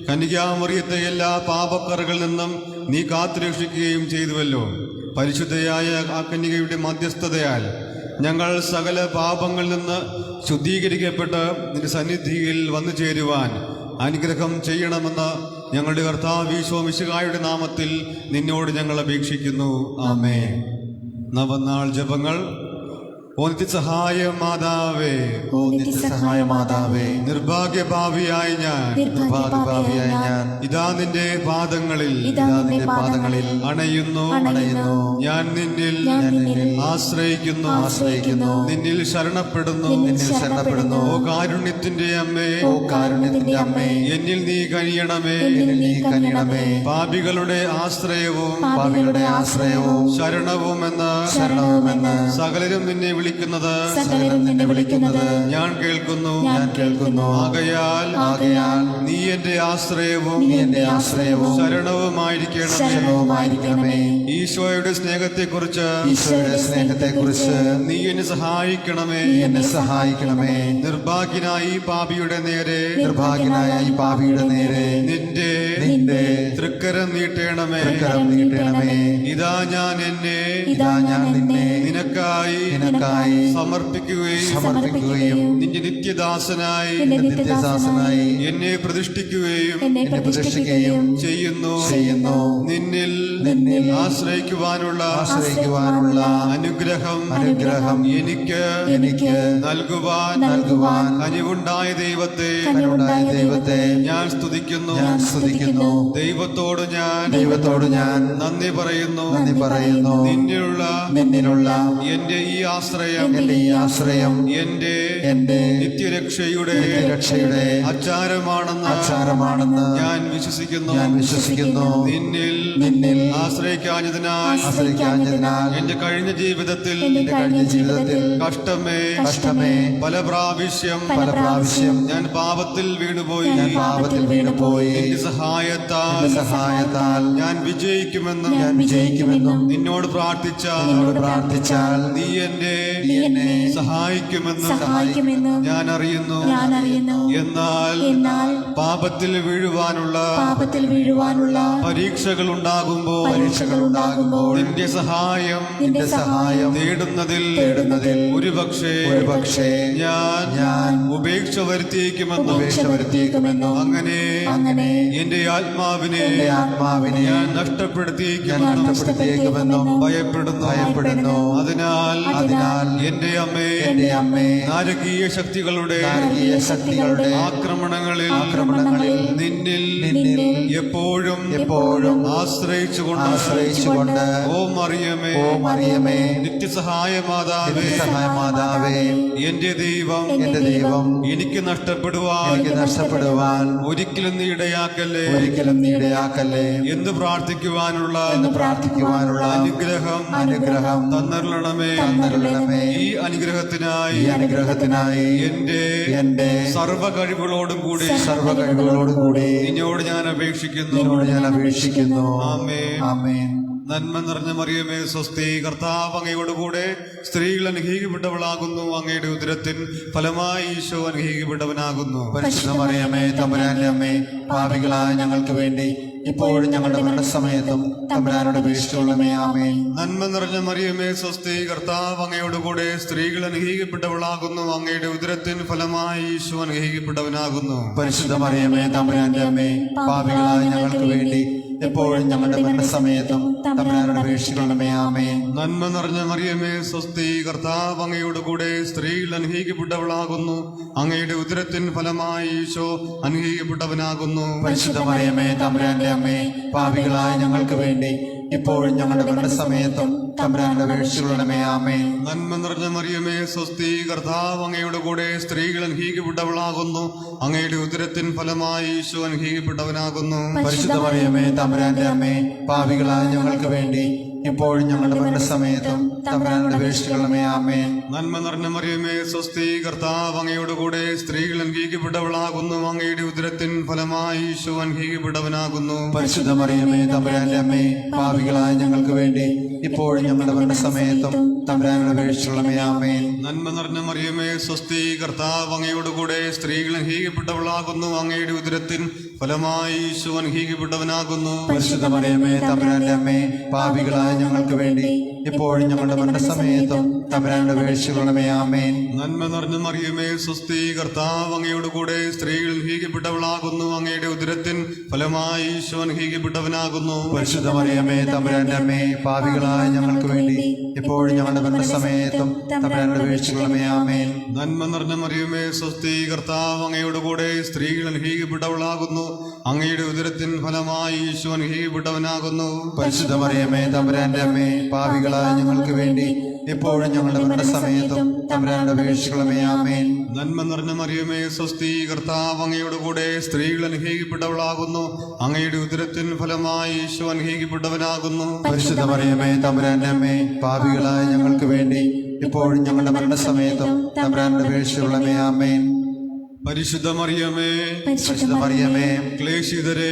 കന്യകാമറിയത്തെ എല്ലാ പാപക്കറകളിൽ നിന്നും നീ കാത്തുരക്ഷിക്കുകയും ചെയ്തുവല്ലോ. പരിശുദ്ധയായ ആ കന്യകയുടെ മധ്യസ്ഥതയാൽ ഞങ്ങൾ സകല പാപങ്ങളിൽ നിന്ന് ശുദ്ധീകരിക്കപ്പെട്ട് നിന്റെ സന്നിധിയിൽ വന്നു ചേരുവാൻ അനുഗ്രഹം ചെയ്യണമെന്ന് ഞങ്ങളുടെ കർത്താവ് ഈശോ മിശിഹായുടെ നാമത്തിൽ നിന്നോട് ഞങ്ങൾ അപേക്ഷിക്കുന്നു. ആമേൻ. നവനാൾ ജപങ്ങൾ. ഓ നിത്യസഹായ മാതാവേ, ഓ നിത്യസഹായ മാതാവേ, നിർഭാഗ്യഭാവിയായ ഞാൻ ഇതാ നിന്റെ പാദങ്ങളിൽ അണയുന്നു. ഞാൻ നിന്നിൽ ആശ്രയിക്കുന്നു, നിന്നിൽ ശരണപ്പെടുന്നു. ഓ കാരുണ്യത്തിന്റെ അമ്മേ, എന്നിൽ നീ കനിയണമേ. പാപികളുടെ ആശ്രയവും ശരണവുമെന്ന് സകലരും നിന്നെ വിളിക്കുന്നത് ഞാൻ കേൾക്കുന്നു. ആകയാൽ നീ എന്റെ ആശ്രയവും ശരണവുമായിരിക്കണമേ. ഈശോയുടെ സ്നേഹത്തെക്കുറിച്ച് നീ എന്നെ സഹായിക്കണമേ. നിർഭാഗ്യനായി പാപിയുടെ നേരെ നിന്റെ തൃക്കരം നീട്ടണമേ. ഇതാ ഞാൻ നിന്നെ നിനക്കായി സമർപ്പിക്കുകയും നിന്റെ നിത്യദാസനായി എന്നെ പ്രതിഷ്ഠിക്കുകയും ചെയ്യുന്നു. നിന്നിൽ ആശ്രയിക്കുവാനുള്ള അനുഗ്രഹം എനിക്ക് നൽകുവാൻ കനിവുണ്ടായ ദൈവത്തെ ഞാൻ സ്തുതിക്കുന്നു. ദൈവത്തോട് ഞാൻ നന്ദി പറയുന്നു. നിന്നിലുള്ള എന്റെ ഈ ആശ്രയം എന്റെ നിത്യരക്ഷയുടെ അച്ചാരമാണെന്ന് ഞാൻ വിശ്വസിക്കുന്നു. നിന്നിൽ ആശ്രയിക്കാഞ്ഞതിനാൽ എന്റെ കഴിഞ്ഞ ജീവിതത്തിൽ കഷ്ടമേ പല പ്രാവശ്യം ഞാൻ പാപത്തിൽ വീണുപോയി. നിന്റെ സഹായത്താൽ ഞാൻ വിജയിക്കുമെന്നും നിന്നോട് പ്രാർത്ഥിച്ചാൽ നീ എന്നെ സഹായിക്കുമെന്ന് ഞാൻ അറിയുന്നു. എന്നാൽ പാപത്തിൽ വീഴുവാനുള്ള പരീക്ഷകൾ ഉണ്ടാകുമ്പോൾ നിന്റെ സഹായം നേടുന്നതിൽ ഒരുപക്ഷേ ഞാൻ ഉപേക്ഷ വരുത്തിയിരിക്കുമെന്നും അങ്ങനെ എന്റെ ആത്മാവിനെ ഞാൻ നഷ്ടപ്പെടുത്തിയിരിക്കുമെന്നും ഭയപ്പെടുന്നു. അതിനാൽ എന്റെ അമ്മേ, നാരകീയ ശക്തികളുടെ ആക്രമണങ്ങളിൽ നിന്നിൽ എപ്പോഴും ആശ്രയിച്ചുകൊണ്ട് ഓ മറിയമേ, നിത്യസഹായ മാതാവേ, എന്റെ ദൈവം എനിക്ക് നഷ്ടപ്പെടുവാൻ ഒരിക്കലും നീ ഇടയാക്കല്ലേ എന്ന് പ്രാർത്ഥിക്കുവാനുള്ള അനുഗ്രഹം തന്നരുളണമേ. ഈ അനുഗ്രഹത്തിനായി എന്റെ സർവ്വ കഴിവുകളോടും കൂടി നിന്നോട് ഞാൻ അപേക്ഷിക്കുന്നു. ആമേൻ. നന്മ നിറഞ്ഞ മറിയമേ, സ്വസ്തി, കർത്താവ് അങ്ങയോടുകൂടെ സ്ത്രീകൾ അനുഗ്രഹിക്കപ്പെട്ടവളാകുന്നു. അങ്ങയുടെ ഉദരത്തിൻ ഫലമായി ഈശോ അനുഗ്രഹിക്കപ്പെട്ടവനാകുന്നു. പരിശുദ്ധ മറിയമേ, തമ്പുരാന്റെ അമ്മേ, പാപികളായ ഞങ്ങൾക്ക് വേണ്ടി ഇപ്പോഴും ഞങ്ങളുടെ മരണസമയത്തും തമ്പുരാനോട് അപേക്ഷിച്ചുകൊള്ളണമേ. ആമേൻ. നന്മ നിറഞ്ഞ മറിയമേ സ്വസ്തി, കർത്താവ് അങ്ങയോടുകൂടെ സ്ത്രീകൾ അനുഗ്രഹിക്കപ്പെട്ടവളാകുന്നു. അങ്ങയുടെ ഉദരത്തിൻ ഫലമായി ഈശോ അനുഗ്രഹിക്കപ്പെട്ടവനാകുന്നു. പരിശുദ്ധ മറിയമേ തമ്പുരാന്റെ അമ്മേ, പാപികളായ ഞങ്ങൾക്ക് വേണ്ടി എപ്പോഴും ഞങ്ങളുടെ മരണസമയത്തും തമ്പുരാനോട് അപേക്ഷിക്കണമേ. ആമേൻ. നന്മ നിറഞ്ഞ മറിയമേ സ്വസ്തി, കർത്താവ് അങ്ങയോടുകൂടെ സ്ത്രീകൾ അനുഗ്രഹിക്കപ്പെട്ടവളാകുന്നു. അങ്ങയുടെ ഉദരത്തിൻ ഫലമായി ഈശോ അനുഗ്രഹിക്കപ്പെട്ടവനാകുന്നു. പരിശുദ്ധ മറിയമേ തമ്പുരാന്റെ അമ്മേ, പാപികളായ ഞങ്ങൾക്ക് വേണ്ടി ഇപ്പോഴും ഞങ്ങളുടെ മരണസമയത്തും തമ്പുരാനോട് അപേക്ഷിക്കണമേ. ആമേൻ. നന്മ നിറഞ്ഞ മറിയമേ സ്വസ്തി, കർത്താവ് അങ്ങയോടുകൂടെ സ്ത്രീകൾ അനുഗ്രഹിക്കപ്പെട്ടവളാകുന്നു. അങ്ങയുടെ ഉദരത്തിൻ ഫലമായി ഈശോ അനുഗ്രഹിക്കപ്പെട്ടവനാകുന്നു. പരിശുദ്ധ മറിയമേ തമ്പുരാന്റെ അമ്മേ, പാപികളായ ഞങ്ങൾക്ക് വേണ്ടി ഇപ്പോഴും ഞങ്ങളുടെ മരണസമയത്തും തമ്പുരാനോട് അപേക്ഷിക്കണമേ. ആമേൻ. നന്മ നിറഞ്ഞ മറിയമേ സ്വസ്തി, കർത്താവ് അങ്ങയോടുകൂടെ സ്ത്രീകൾ അനുഗ്രഹിക്കപ്പെട്ടവളാകുന്നു. അങ്ങയുടെ ഉദരത്തിൻ ഫലമായി ഈശോ അനുഗ്രഹിക്കപ്പെട്ടവനാകുന്നു. പരിശുദ്ധ മറിയമേ തമ്പുരാന്റെ അമ്മേ, പാപികളായ ഞങ്ങൾക്ക് വേണ്ടി ഇപ്പോഴും ഞങ്ങളുടെ മരണസമയത്തും തമ്പുരാനോട് അപേക്ഷിക്കണമേ. ആമേൻ. നന്മ നിറഞ്ഞ മറിയമേ സ്വസ്തി, കർത്താവ് അങ്ങയോടുകൂടെ സ്ത്രീകൾ അനുഗ്രഹിക്കപ്പെട്ടവളാകുന്നു. അങ്ങയുടെ ഉദരത്തിൻ ഫലമായി ഈശോ അനുഗ്രഹിക്കപ്പെട്ടവനാകുന്നു. പരിശുദ്ധ മറിയമേ തമ്പുരാന്റെ അമ്മേ, പാപികളായ ഞങ്ങൾക്ക് വേണ്ടി ഇപ്പോഴും ഞങ്ങളുടെ മരണസമയത്തും തമ്പുരാനോട് അപേക്ഷിക്കണമേ. ആമേൻ. നന്മ നിറഞ്ഞ മറിയമേ സ്വസ്തി, കർത്താവ് അങ്ങയോടുകൂടെ സ്ത്രീകൾ അനുഗ്രഹിക്കപ്പെട്ടവളാകുന്നു. അങ്ങയുടെ ഉദരത്തിൻ ഫലമായി ഈശോ അനുഗ്രഹിക്കപ്പെട്ടവനാകുന്നു. പരിശുദ്ധ മറിയമേ തമ്പുരാന്റെ അമ്മേ, പാപികളായ ഞങ്ങൾക്ക് വേണ്ടി ഇപ്പോഴും ഞങ്ങളുടെ മരണസമയത്തും തമ്പുരാനോട് അപേക്ഷിക്കണമേ. ആമേൻ. നന്മ നിറഞ്ഞ മറിയമേ സ്വസ്തി, കർത്താവ് അങ്ങയോടുകൂടെ സ്ത്രീകൾ അനുഗ്രഹിക്കപ്പെട്ടവളാകുന്നു. അങ്ങയുടെ ഉദരത്തിൻ ഫലമായി ഈശോ അനുഗ്രഹിക്കപ്പെട്ടവനാകുന്നു. പരിശുദ്ധ മറിയമേ തമ്പുരാന്റെ അമ്മേ, പാപികളായ ഞങ്ങൾക്ക് വേണ്ടി ഇപ്പോഴും ഞങ്ങളുടെ മരണസമയത്തും തമ്പുരാനോട് അപേക്ഷിക്കണമേ. ആമേൻ. നന്മ നിറഞ്ഞ മറിയമേ സ്വസ്തി, കർത്താവ് അങ്ങയോടുകൂടെ സ്ത്രീകൾ അനുഗ്രഹിക്കപ്പെട്ടവളാകുന്നു. അങ്ങയുടെ ഉദരത്തിൻ ഫലമായി ഈശോ അനുഗ്രഹിക്കപ്പെട്ടവനാകുന്നു. പരിശുദ്ധ മറിയമേ തമ്പുരാന്റെ അമ്മേ, പാപികളായ ഞങ്ങൾക്ക് വേണ്ടി ഇപ്പോഴും ഞങ്ങളുടെ മരണസമയത്തും തമ്പുരാനോട് അപേക്ഷിക്കണമേ. ആമേൻ. പരിശുദ്ധ മറിയമേ, പരിശുദ്ധ മറിയമേ, ക്ലേശിതരെ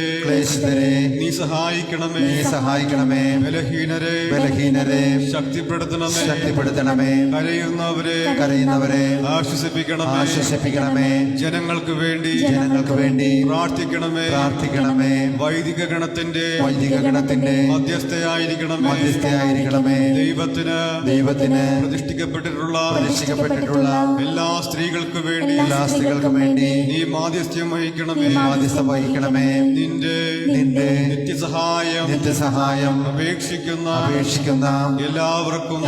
നീ സഹായിക്കണമേ. സഹായിക്കണമേ. ബലഹീനരെ ശക്തിപ്പെടുത്തണമേ. കരയുന്നവരെ ആശ്വസിപ്പിക്കണമേ. ജനങ്ങൾക്ക് വേണ്ടി പ്രാർത്ഥിക്കണമേ. വൈദിക ഗണത്തിന്റെ മധ്യസ്ഥയായിരിക്കണമേ. ദൈവത്തിന് പ്രതിഷ്ഠിക്കപ്പെട്ടിട്ടുള്ള എല്ലാ സ്ത്രീകൾക്കു വേണ്ടി നീ മാധ്യസ്ഥ്യം വഹിക്കണമേ. നിന്റെ നിത്യസഹായം അപേക്ഷിക്കുന്ന എല്ലാവർക്കും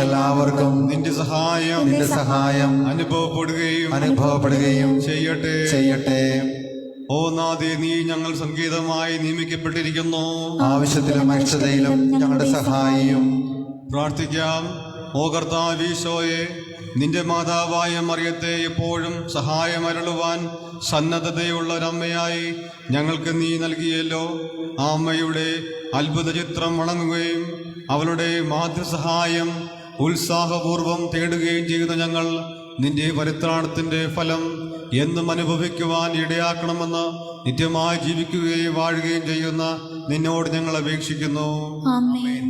നിന്റെ സഹായം അനുഭവപ്പെടുകയും ചെയ്യട്ടെ. ഓ നാഥേ, നീ ഞങ്ങൾ സംഗീതമായി നിയമിക്കപ്പെട്ടിരിക്കുന്നു. ആവശ്യത്തിലും അക്ഷതയിലും ഞങ്ങളുടെ സഹായിയും. പ്രാർത്ഥിക്കാം. ഓ കർത്താവ് ഈശോയെ, നിന്റെ മാതാവായ മറിയത്തെ എപ്പോഴും സഹായമരുളുവാൻ സന്നദ്ധതയുള്ള ഒരമ്മയായി ഞങ്ങൾക്ക് നീ നൽകിയല്ലോ. ആ അമ്മയുടെ അത്ഭുത ചിത്രം വണങ്ങുകയും അവളുടെ മാതൃസഹായം ഉത്സാഹപൂർവം തേടുകയും ചെയ്യുന്ന ഞങ്ങൾ നിന്റെ പരിത്രാണത്തിന്റെ ഫലം എന്നും അനുഭവിക്കുവാൻ ഇടയാക്കണമെന്ന് നിത്യമായി ജീവിക്കുകയും വാഴുകയും ചെയ്യുന്ന നിന്നോട് ഞങ്ങൾ അപേക്ഷിക്കുന്നു. ആമേൻ.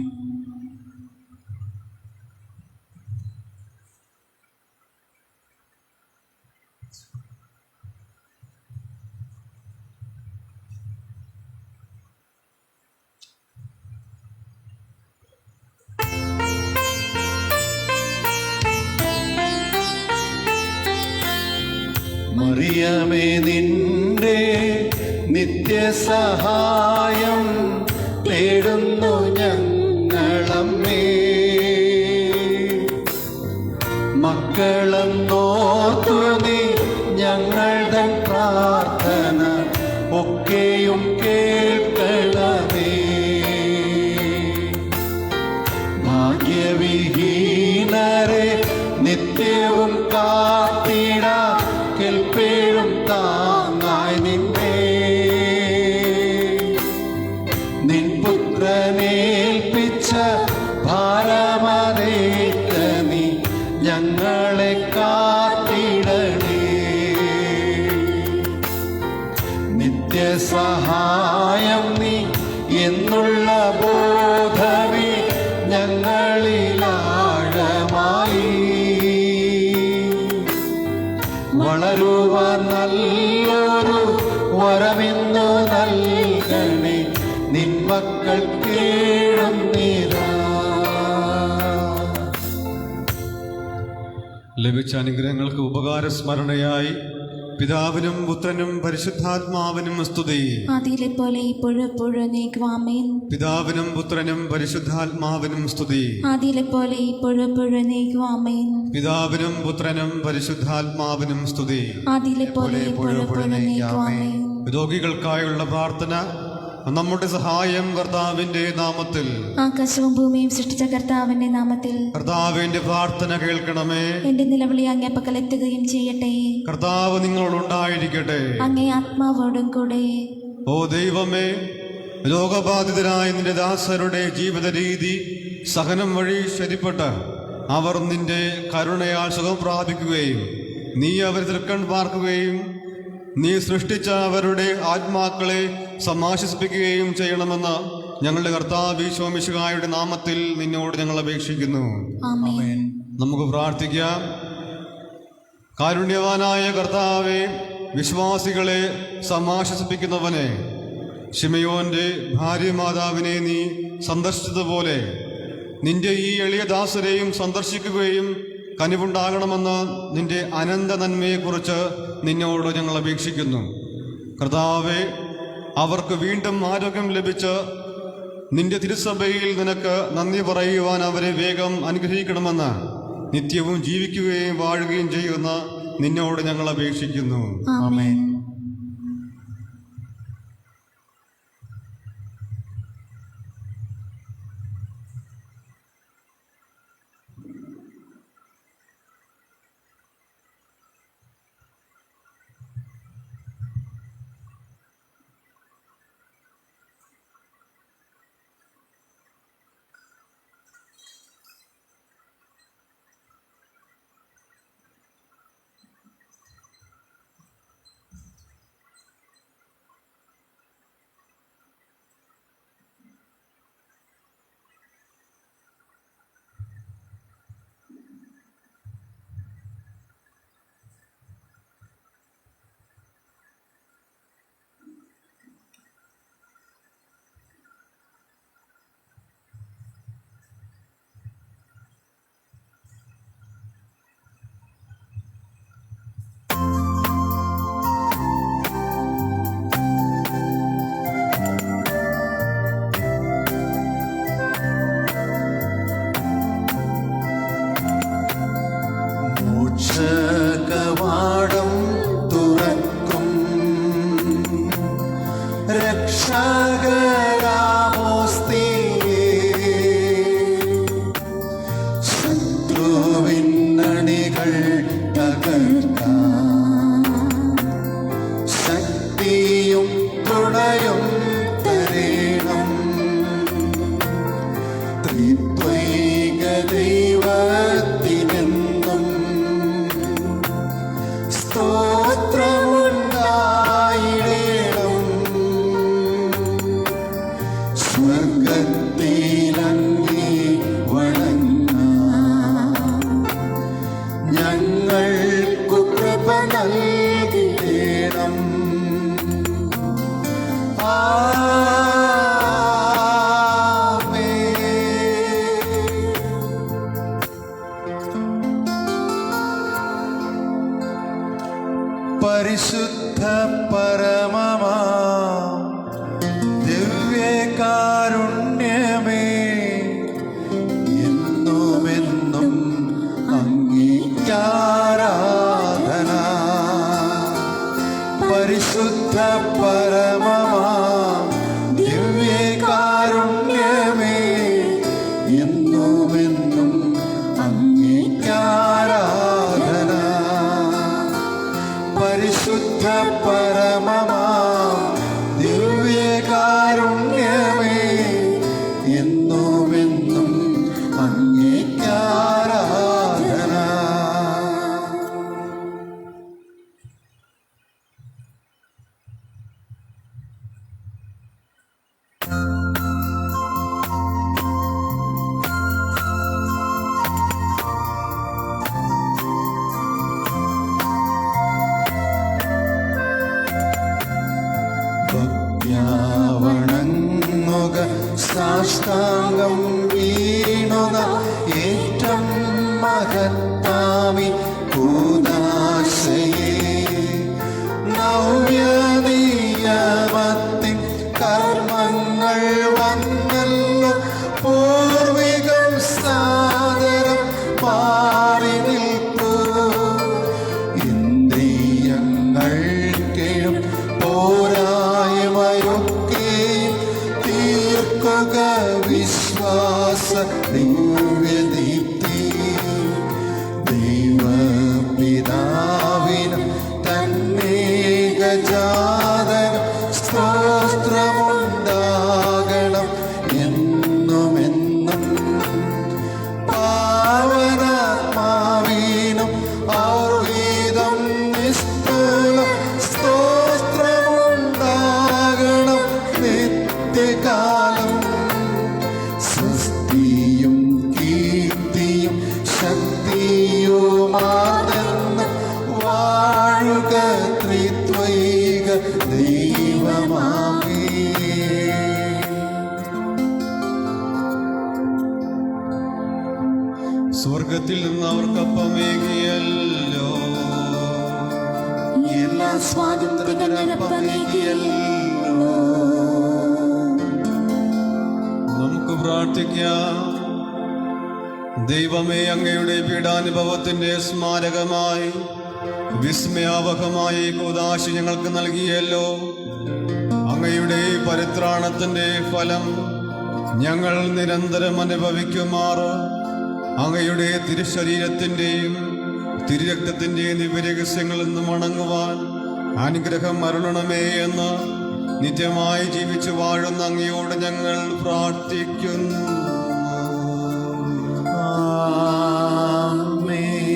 മറിയമേ, നിന്റെ നിത്യസഹായം തേടുന്നു ഞങ്ങളമ്മേ. മക്കളെന്നോർത്തു നീ ഞങ്ങളുടെ പ്രാർത്ഥന ഒക്കെയും കേൾക്കണമേ. ഭാഗ്യവിഹീനരെ നിത്യവും കാത്തിടാ കേൾപ്പേഴും താങ്ങായി നിൻ പുത്രനേൽപ്പിച്ച ഭാരമതേറ്റ നീ ഞങ്ങളെ കാത്തിടണേ. നിത്യസഹായം നീ എന്നുള്ള ബോധമേ ഞങ്ങളിലാഴമായി വളരുവാൻ നല്ലൊരു വരമിന്നു നൽകണേ. നിൻ മക്കൾ കേഴുന്നീരാ. ലഭിച്ച അനുഗ്രഹങ്ങൾക്ക് ഉപകാരസ്മരണയായി പിതാവിനും പുത്രനും പരിശുദ്ധാത്മാവിനും സ്തുതി. ആദിയിലെ പോലെ ഇപ്പോഴും എപ്പോഴും എന്നേക്കും ആമേൻ. പിതാവിനും പുത്രനും പരിശുദ്ധാത്മാവിനും സ്തുതി. ആദിയിലെ പോലെ ഇപ്പോഴും എപ്പോഴും എന്നേക്കും ആമേൻ. പിതാവിനും പുത്രനും പരിശുദ്ധാത്മാവിനും സ്തുതി. ആദിയിലെ പോലെ ഇപ്പോഴും എപ്പോഴും എന്നേക്കും ആമേൻ. രോഗികൾക്കായുള്ള പ്രാർത്ഥന. നമ്മുടെ സഹായം കർത്താവിന്റെ നാമത്തിൽ. ആകാശവും ഭൂമിയും സൃഷ്ടിച്ച കർത്താവിന്റെ നാമത്തിൽ. കർത്താവിന്റെ പ്രാർത്ഥന കേൾക്കണമേ. എന്റെ നിലവിളി അങ്ങേ പക്കൽ എത്തുകയും ചെയ്യട്ടെ. കർത്താവ് നിങ്ങളോടുണ്ടായിരിക്കട്ടെ. അങ്ങേ ആത്മാവോടും കൂടെ. ഓ ദൈവമേ, രോഗബാധിതരായ നിന്റെ ദാസരുടെ ജീവിത രീതി സഹനം വഴി ശരിപ്പെട്ട് അവർ നിന്റെ കരുണയാൽ സുഖം പ്രാപിക്കുകയും നീ അവരെ തൃക്കൺ പാർക്കുകയും നീ സൃഷ്ടിച്ച അവരുടെ ആത്മാക്കളെ സമാശ്വസിപ്പിക്കുകയും ചെയ്യണമെന്ന് ഞങ്ങളുടെ കർത്താവ് ഈശോ മിശിഹായുടെ നാമത്തിൽ നിന്നോട് ഞങ്ങൾ അപേക്ഷിക്കുന്നു. ആമേൻ. നമുക്ക് പ്രാർത്ഥിക്കാം. കാരുണ്യവാനായ കർത്താവെ, വിശ്വാസികളെ സമാശ്വസിപ്പിക്കുന്നവനെ, ശിമയോന്റെ ഭാര്യ മാതാവിനെ നീ സന്ദർശിച്ചതുപോലെ നിന്റെ ഈ എളിയ ദാസരെയും സന്ദർശിക്കുകയും കനിവുണ്ടാകണമെന്ന് നിന്റെ അനന്ത നന്മയെക്കുറിച്ച് നിന്നോട് ഞങ്ങൾ അപേക്ഷിക്കുന്നു. കർത്താവെ, അവർക്ക് വീണ്ടും ആരോഗ്യം ലഭിച്ച് നിന്റെ തിരുസഭയിൽ നിനക്ക് നന്ദി പറയുവാൻ അവരെ വേഗം അനുഗ്രഹിക്കണമെന്ന് നിത്യവും ജീവിക്കുകയും വാഴുകയും ചെയ്യുന്ന നിന്നോട് ഞങ്ങൾ അപേക്ഷിക്കുന്നു. ആമേൻ. കവാടം തുറക്കും രക്ഷകരാമോസ്തിയേ, ശത്രുവിന്നണികൾ തകർക്കാൻ ശക്തിയും തുണയും തരേണം. ത്രിത്വൈക ദൈവത്തിനെന്നും സ്തോത്രമുണ്ടായിടേണം. സ്വർഗത്തിലങ്ങേ വണങ്ങാം, ഞങ്ങൾക്കു കൃപ നൽകിടേണം. പരിശുദ്ധ പരമമാ ദിവ്യകാരുണ്യമേ, എന്നുമെന്നും അങ്ങേക്കാരാധന. പരിശുദ്ധ പരമമാ ദിവ്യകാരുണ്യമേ, എന്നുമെന്നും അങ്ങേക്കാരാധന. പരിശുദ്ധ പരമമാ ദിവ്യകാരുണ്യമേ, എന്നുമെന്നും അങ്ങേക്കാരാധന. വണങ്ങുന്നു മുഖ സാഷ്ടാംഗം വീണുക ഏറ്റം മഹത്താമി കൂദാശയേ നവ്യനിയമത്തിൻ കർമ്മങ്ങൾ വന്നല്ലോ പൂർവികം സാദരം മാറി നിൽപ്പൂ ഇന്ദ്രിയങ്ങൾക്കെയും പോരായ്മയൊക്കെയും തീർക്കുക വിശ്വാസ ദിവ്യദീപ്തി ദൈവപിതാവിനും തന്നേകജാതൻ സ്തോത്രമുണ്ടാകണം എന്നുമെന്നും പാവനാത്മാവിനും ഔർവീതം നിസ്തുല സ്തോത്രമുണ്ടാകണം നിത്യകാലം സൃഷ്ടിയും കീർത്തിയും ശക്തിയുമാർന്ന് വാഴുക ത്രിത്വൈക ദൈവമാമേ. സ്വർഗത്തിൽ നിന്ന് അവർക്കപ്പമേകിയല്ലോ, എല്ലാ സ്വാതന്ത്ര്യമേകിയല്ലോ. നമുക്ക് പ്രാർത്ഥിക്കാം. ദൈവമേ, അങ്ങയുടെ പീഡാനുഭവത്തിന്റെ സ്മാരകമായി വിസ്മയാവഹമായ ഈ കൂദാശ ഞങ്ങൾക്ക് നൽകിയല്ലോ. അങ്ങയുടെ പരിത്രാണത്തിന്റെ ഫലം ഞങ്ങൾ നിരന്തരം അനുഭവിക്കുമാറ് അങ്ങയുടെ തിരുശരീരത്തിൻ്റെയും തിരുരക്തത്തിൻ്റെയും ദിവ്യരഹസ്യങ്ങളിൽ നിന്നും വണങ്ങുവാൻ അനുഗ്രഹം അരുളണമേ എന്ന് നിത്യമായി ജീവിച്ചു വാഴുന്ന അങ്ങയോട് ഞങ്ങൾ പ്രാർത്ഥിക്കുന്നു. ആമേൻ.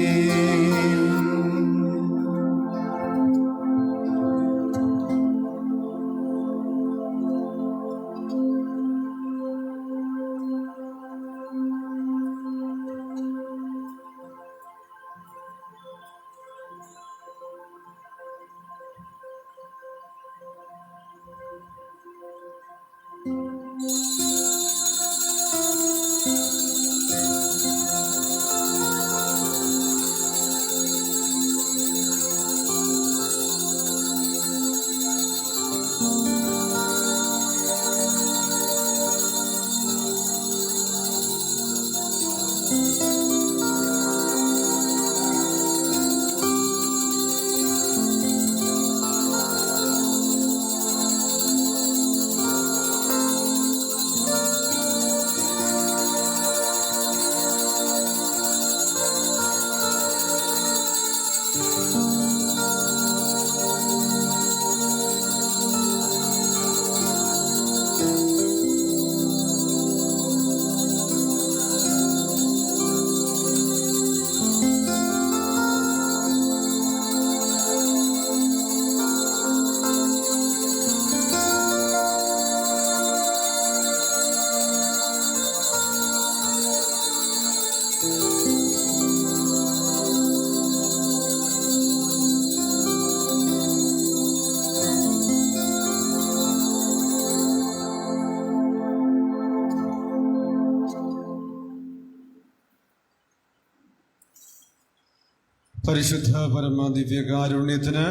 പരിശുദ്ധ പരമ ദിവ്യകാരുണ്യത്തിന്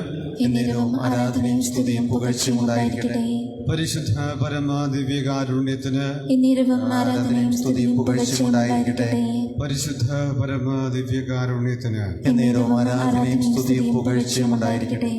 എന്നേരവും ആരാധനയും സ്തുതിയും പുകഴ്ചയും ഉണ്ടായിരിക്കട്ടെ. പരിശുദ്ധ പരമ ദിവ്യകാരുണ്യത്തിന് എന്നേരവും ആരാധനയും സ്തുതിയും പുകഴ്ചയും ഉണ്ടായിരിക്കട്ടെ. പരിശുദ്ധ പരമ ദിവ്യകാരുണ്യത്തിന് എന്നേരവും ആരാധനയും സ്തുതിയും പുകഴ്ചയും ഉണ്ടായിരിക്കട്ടെ.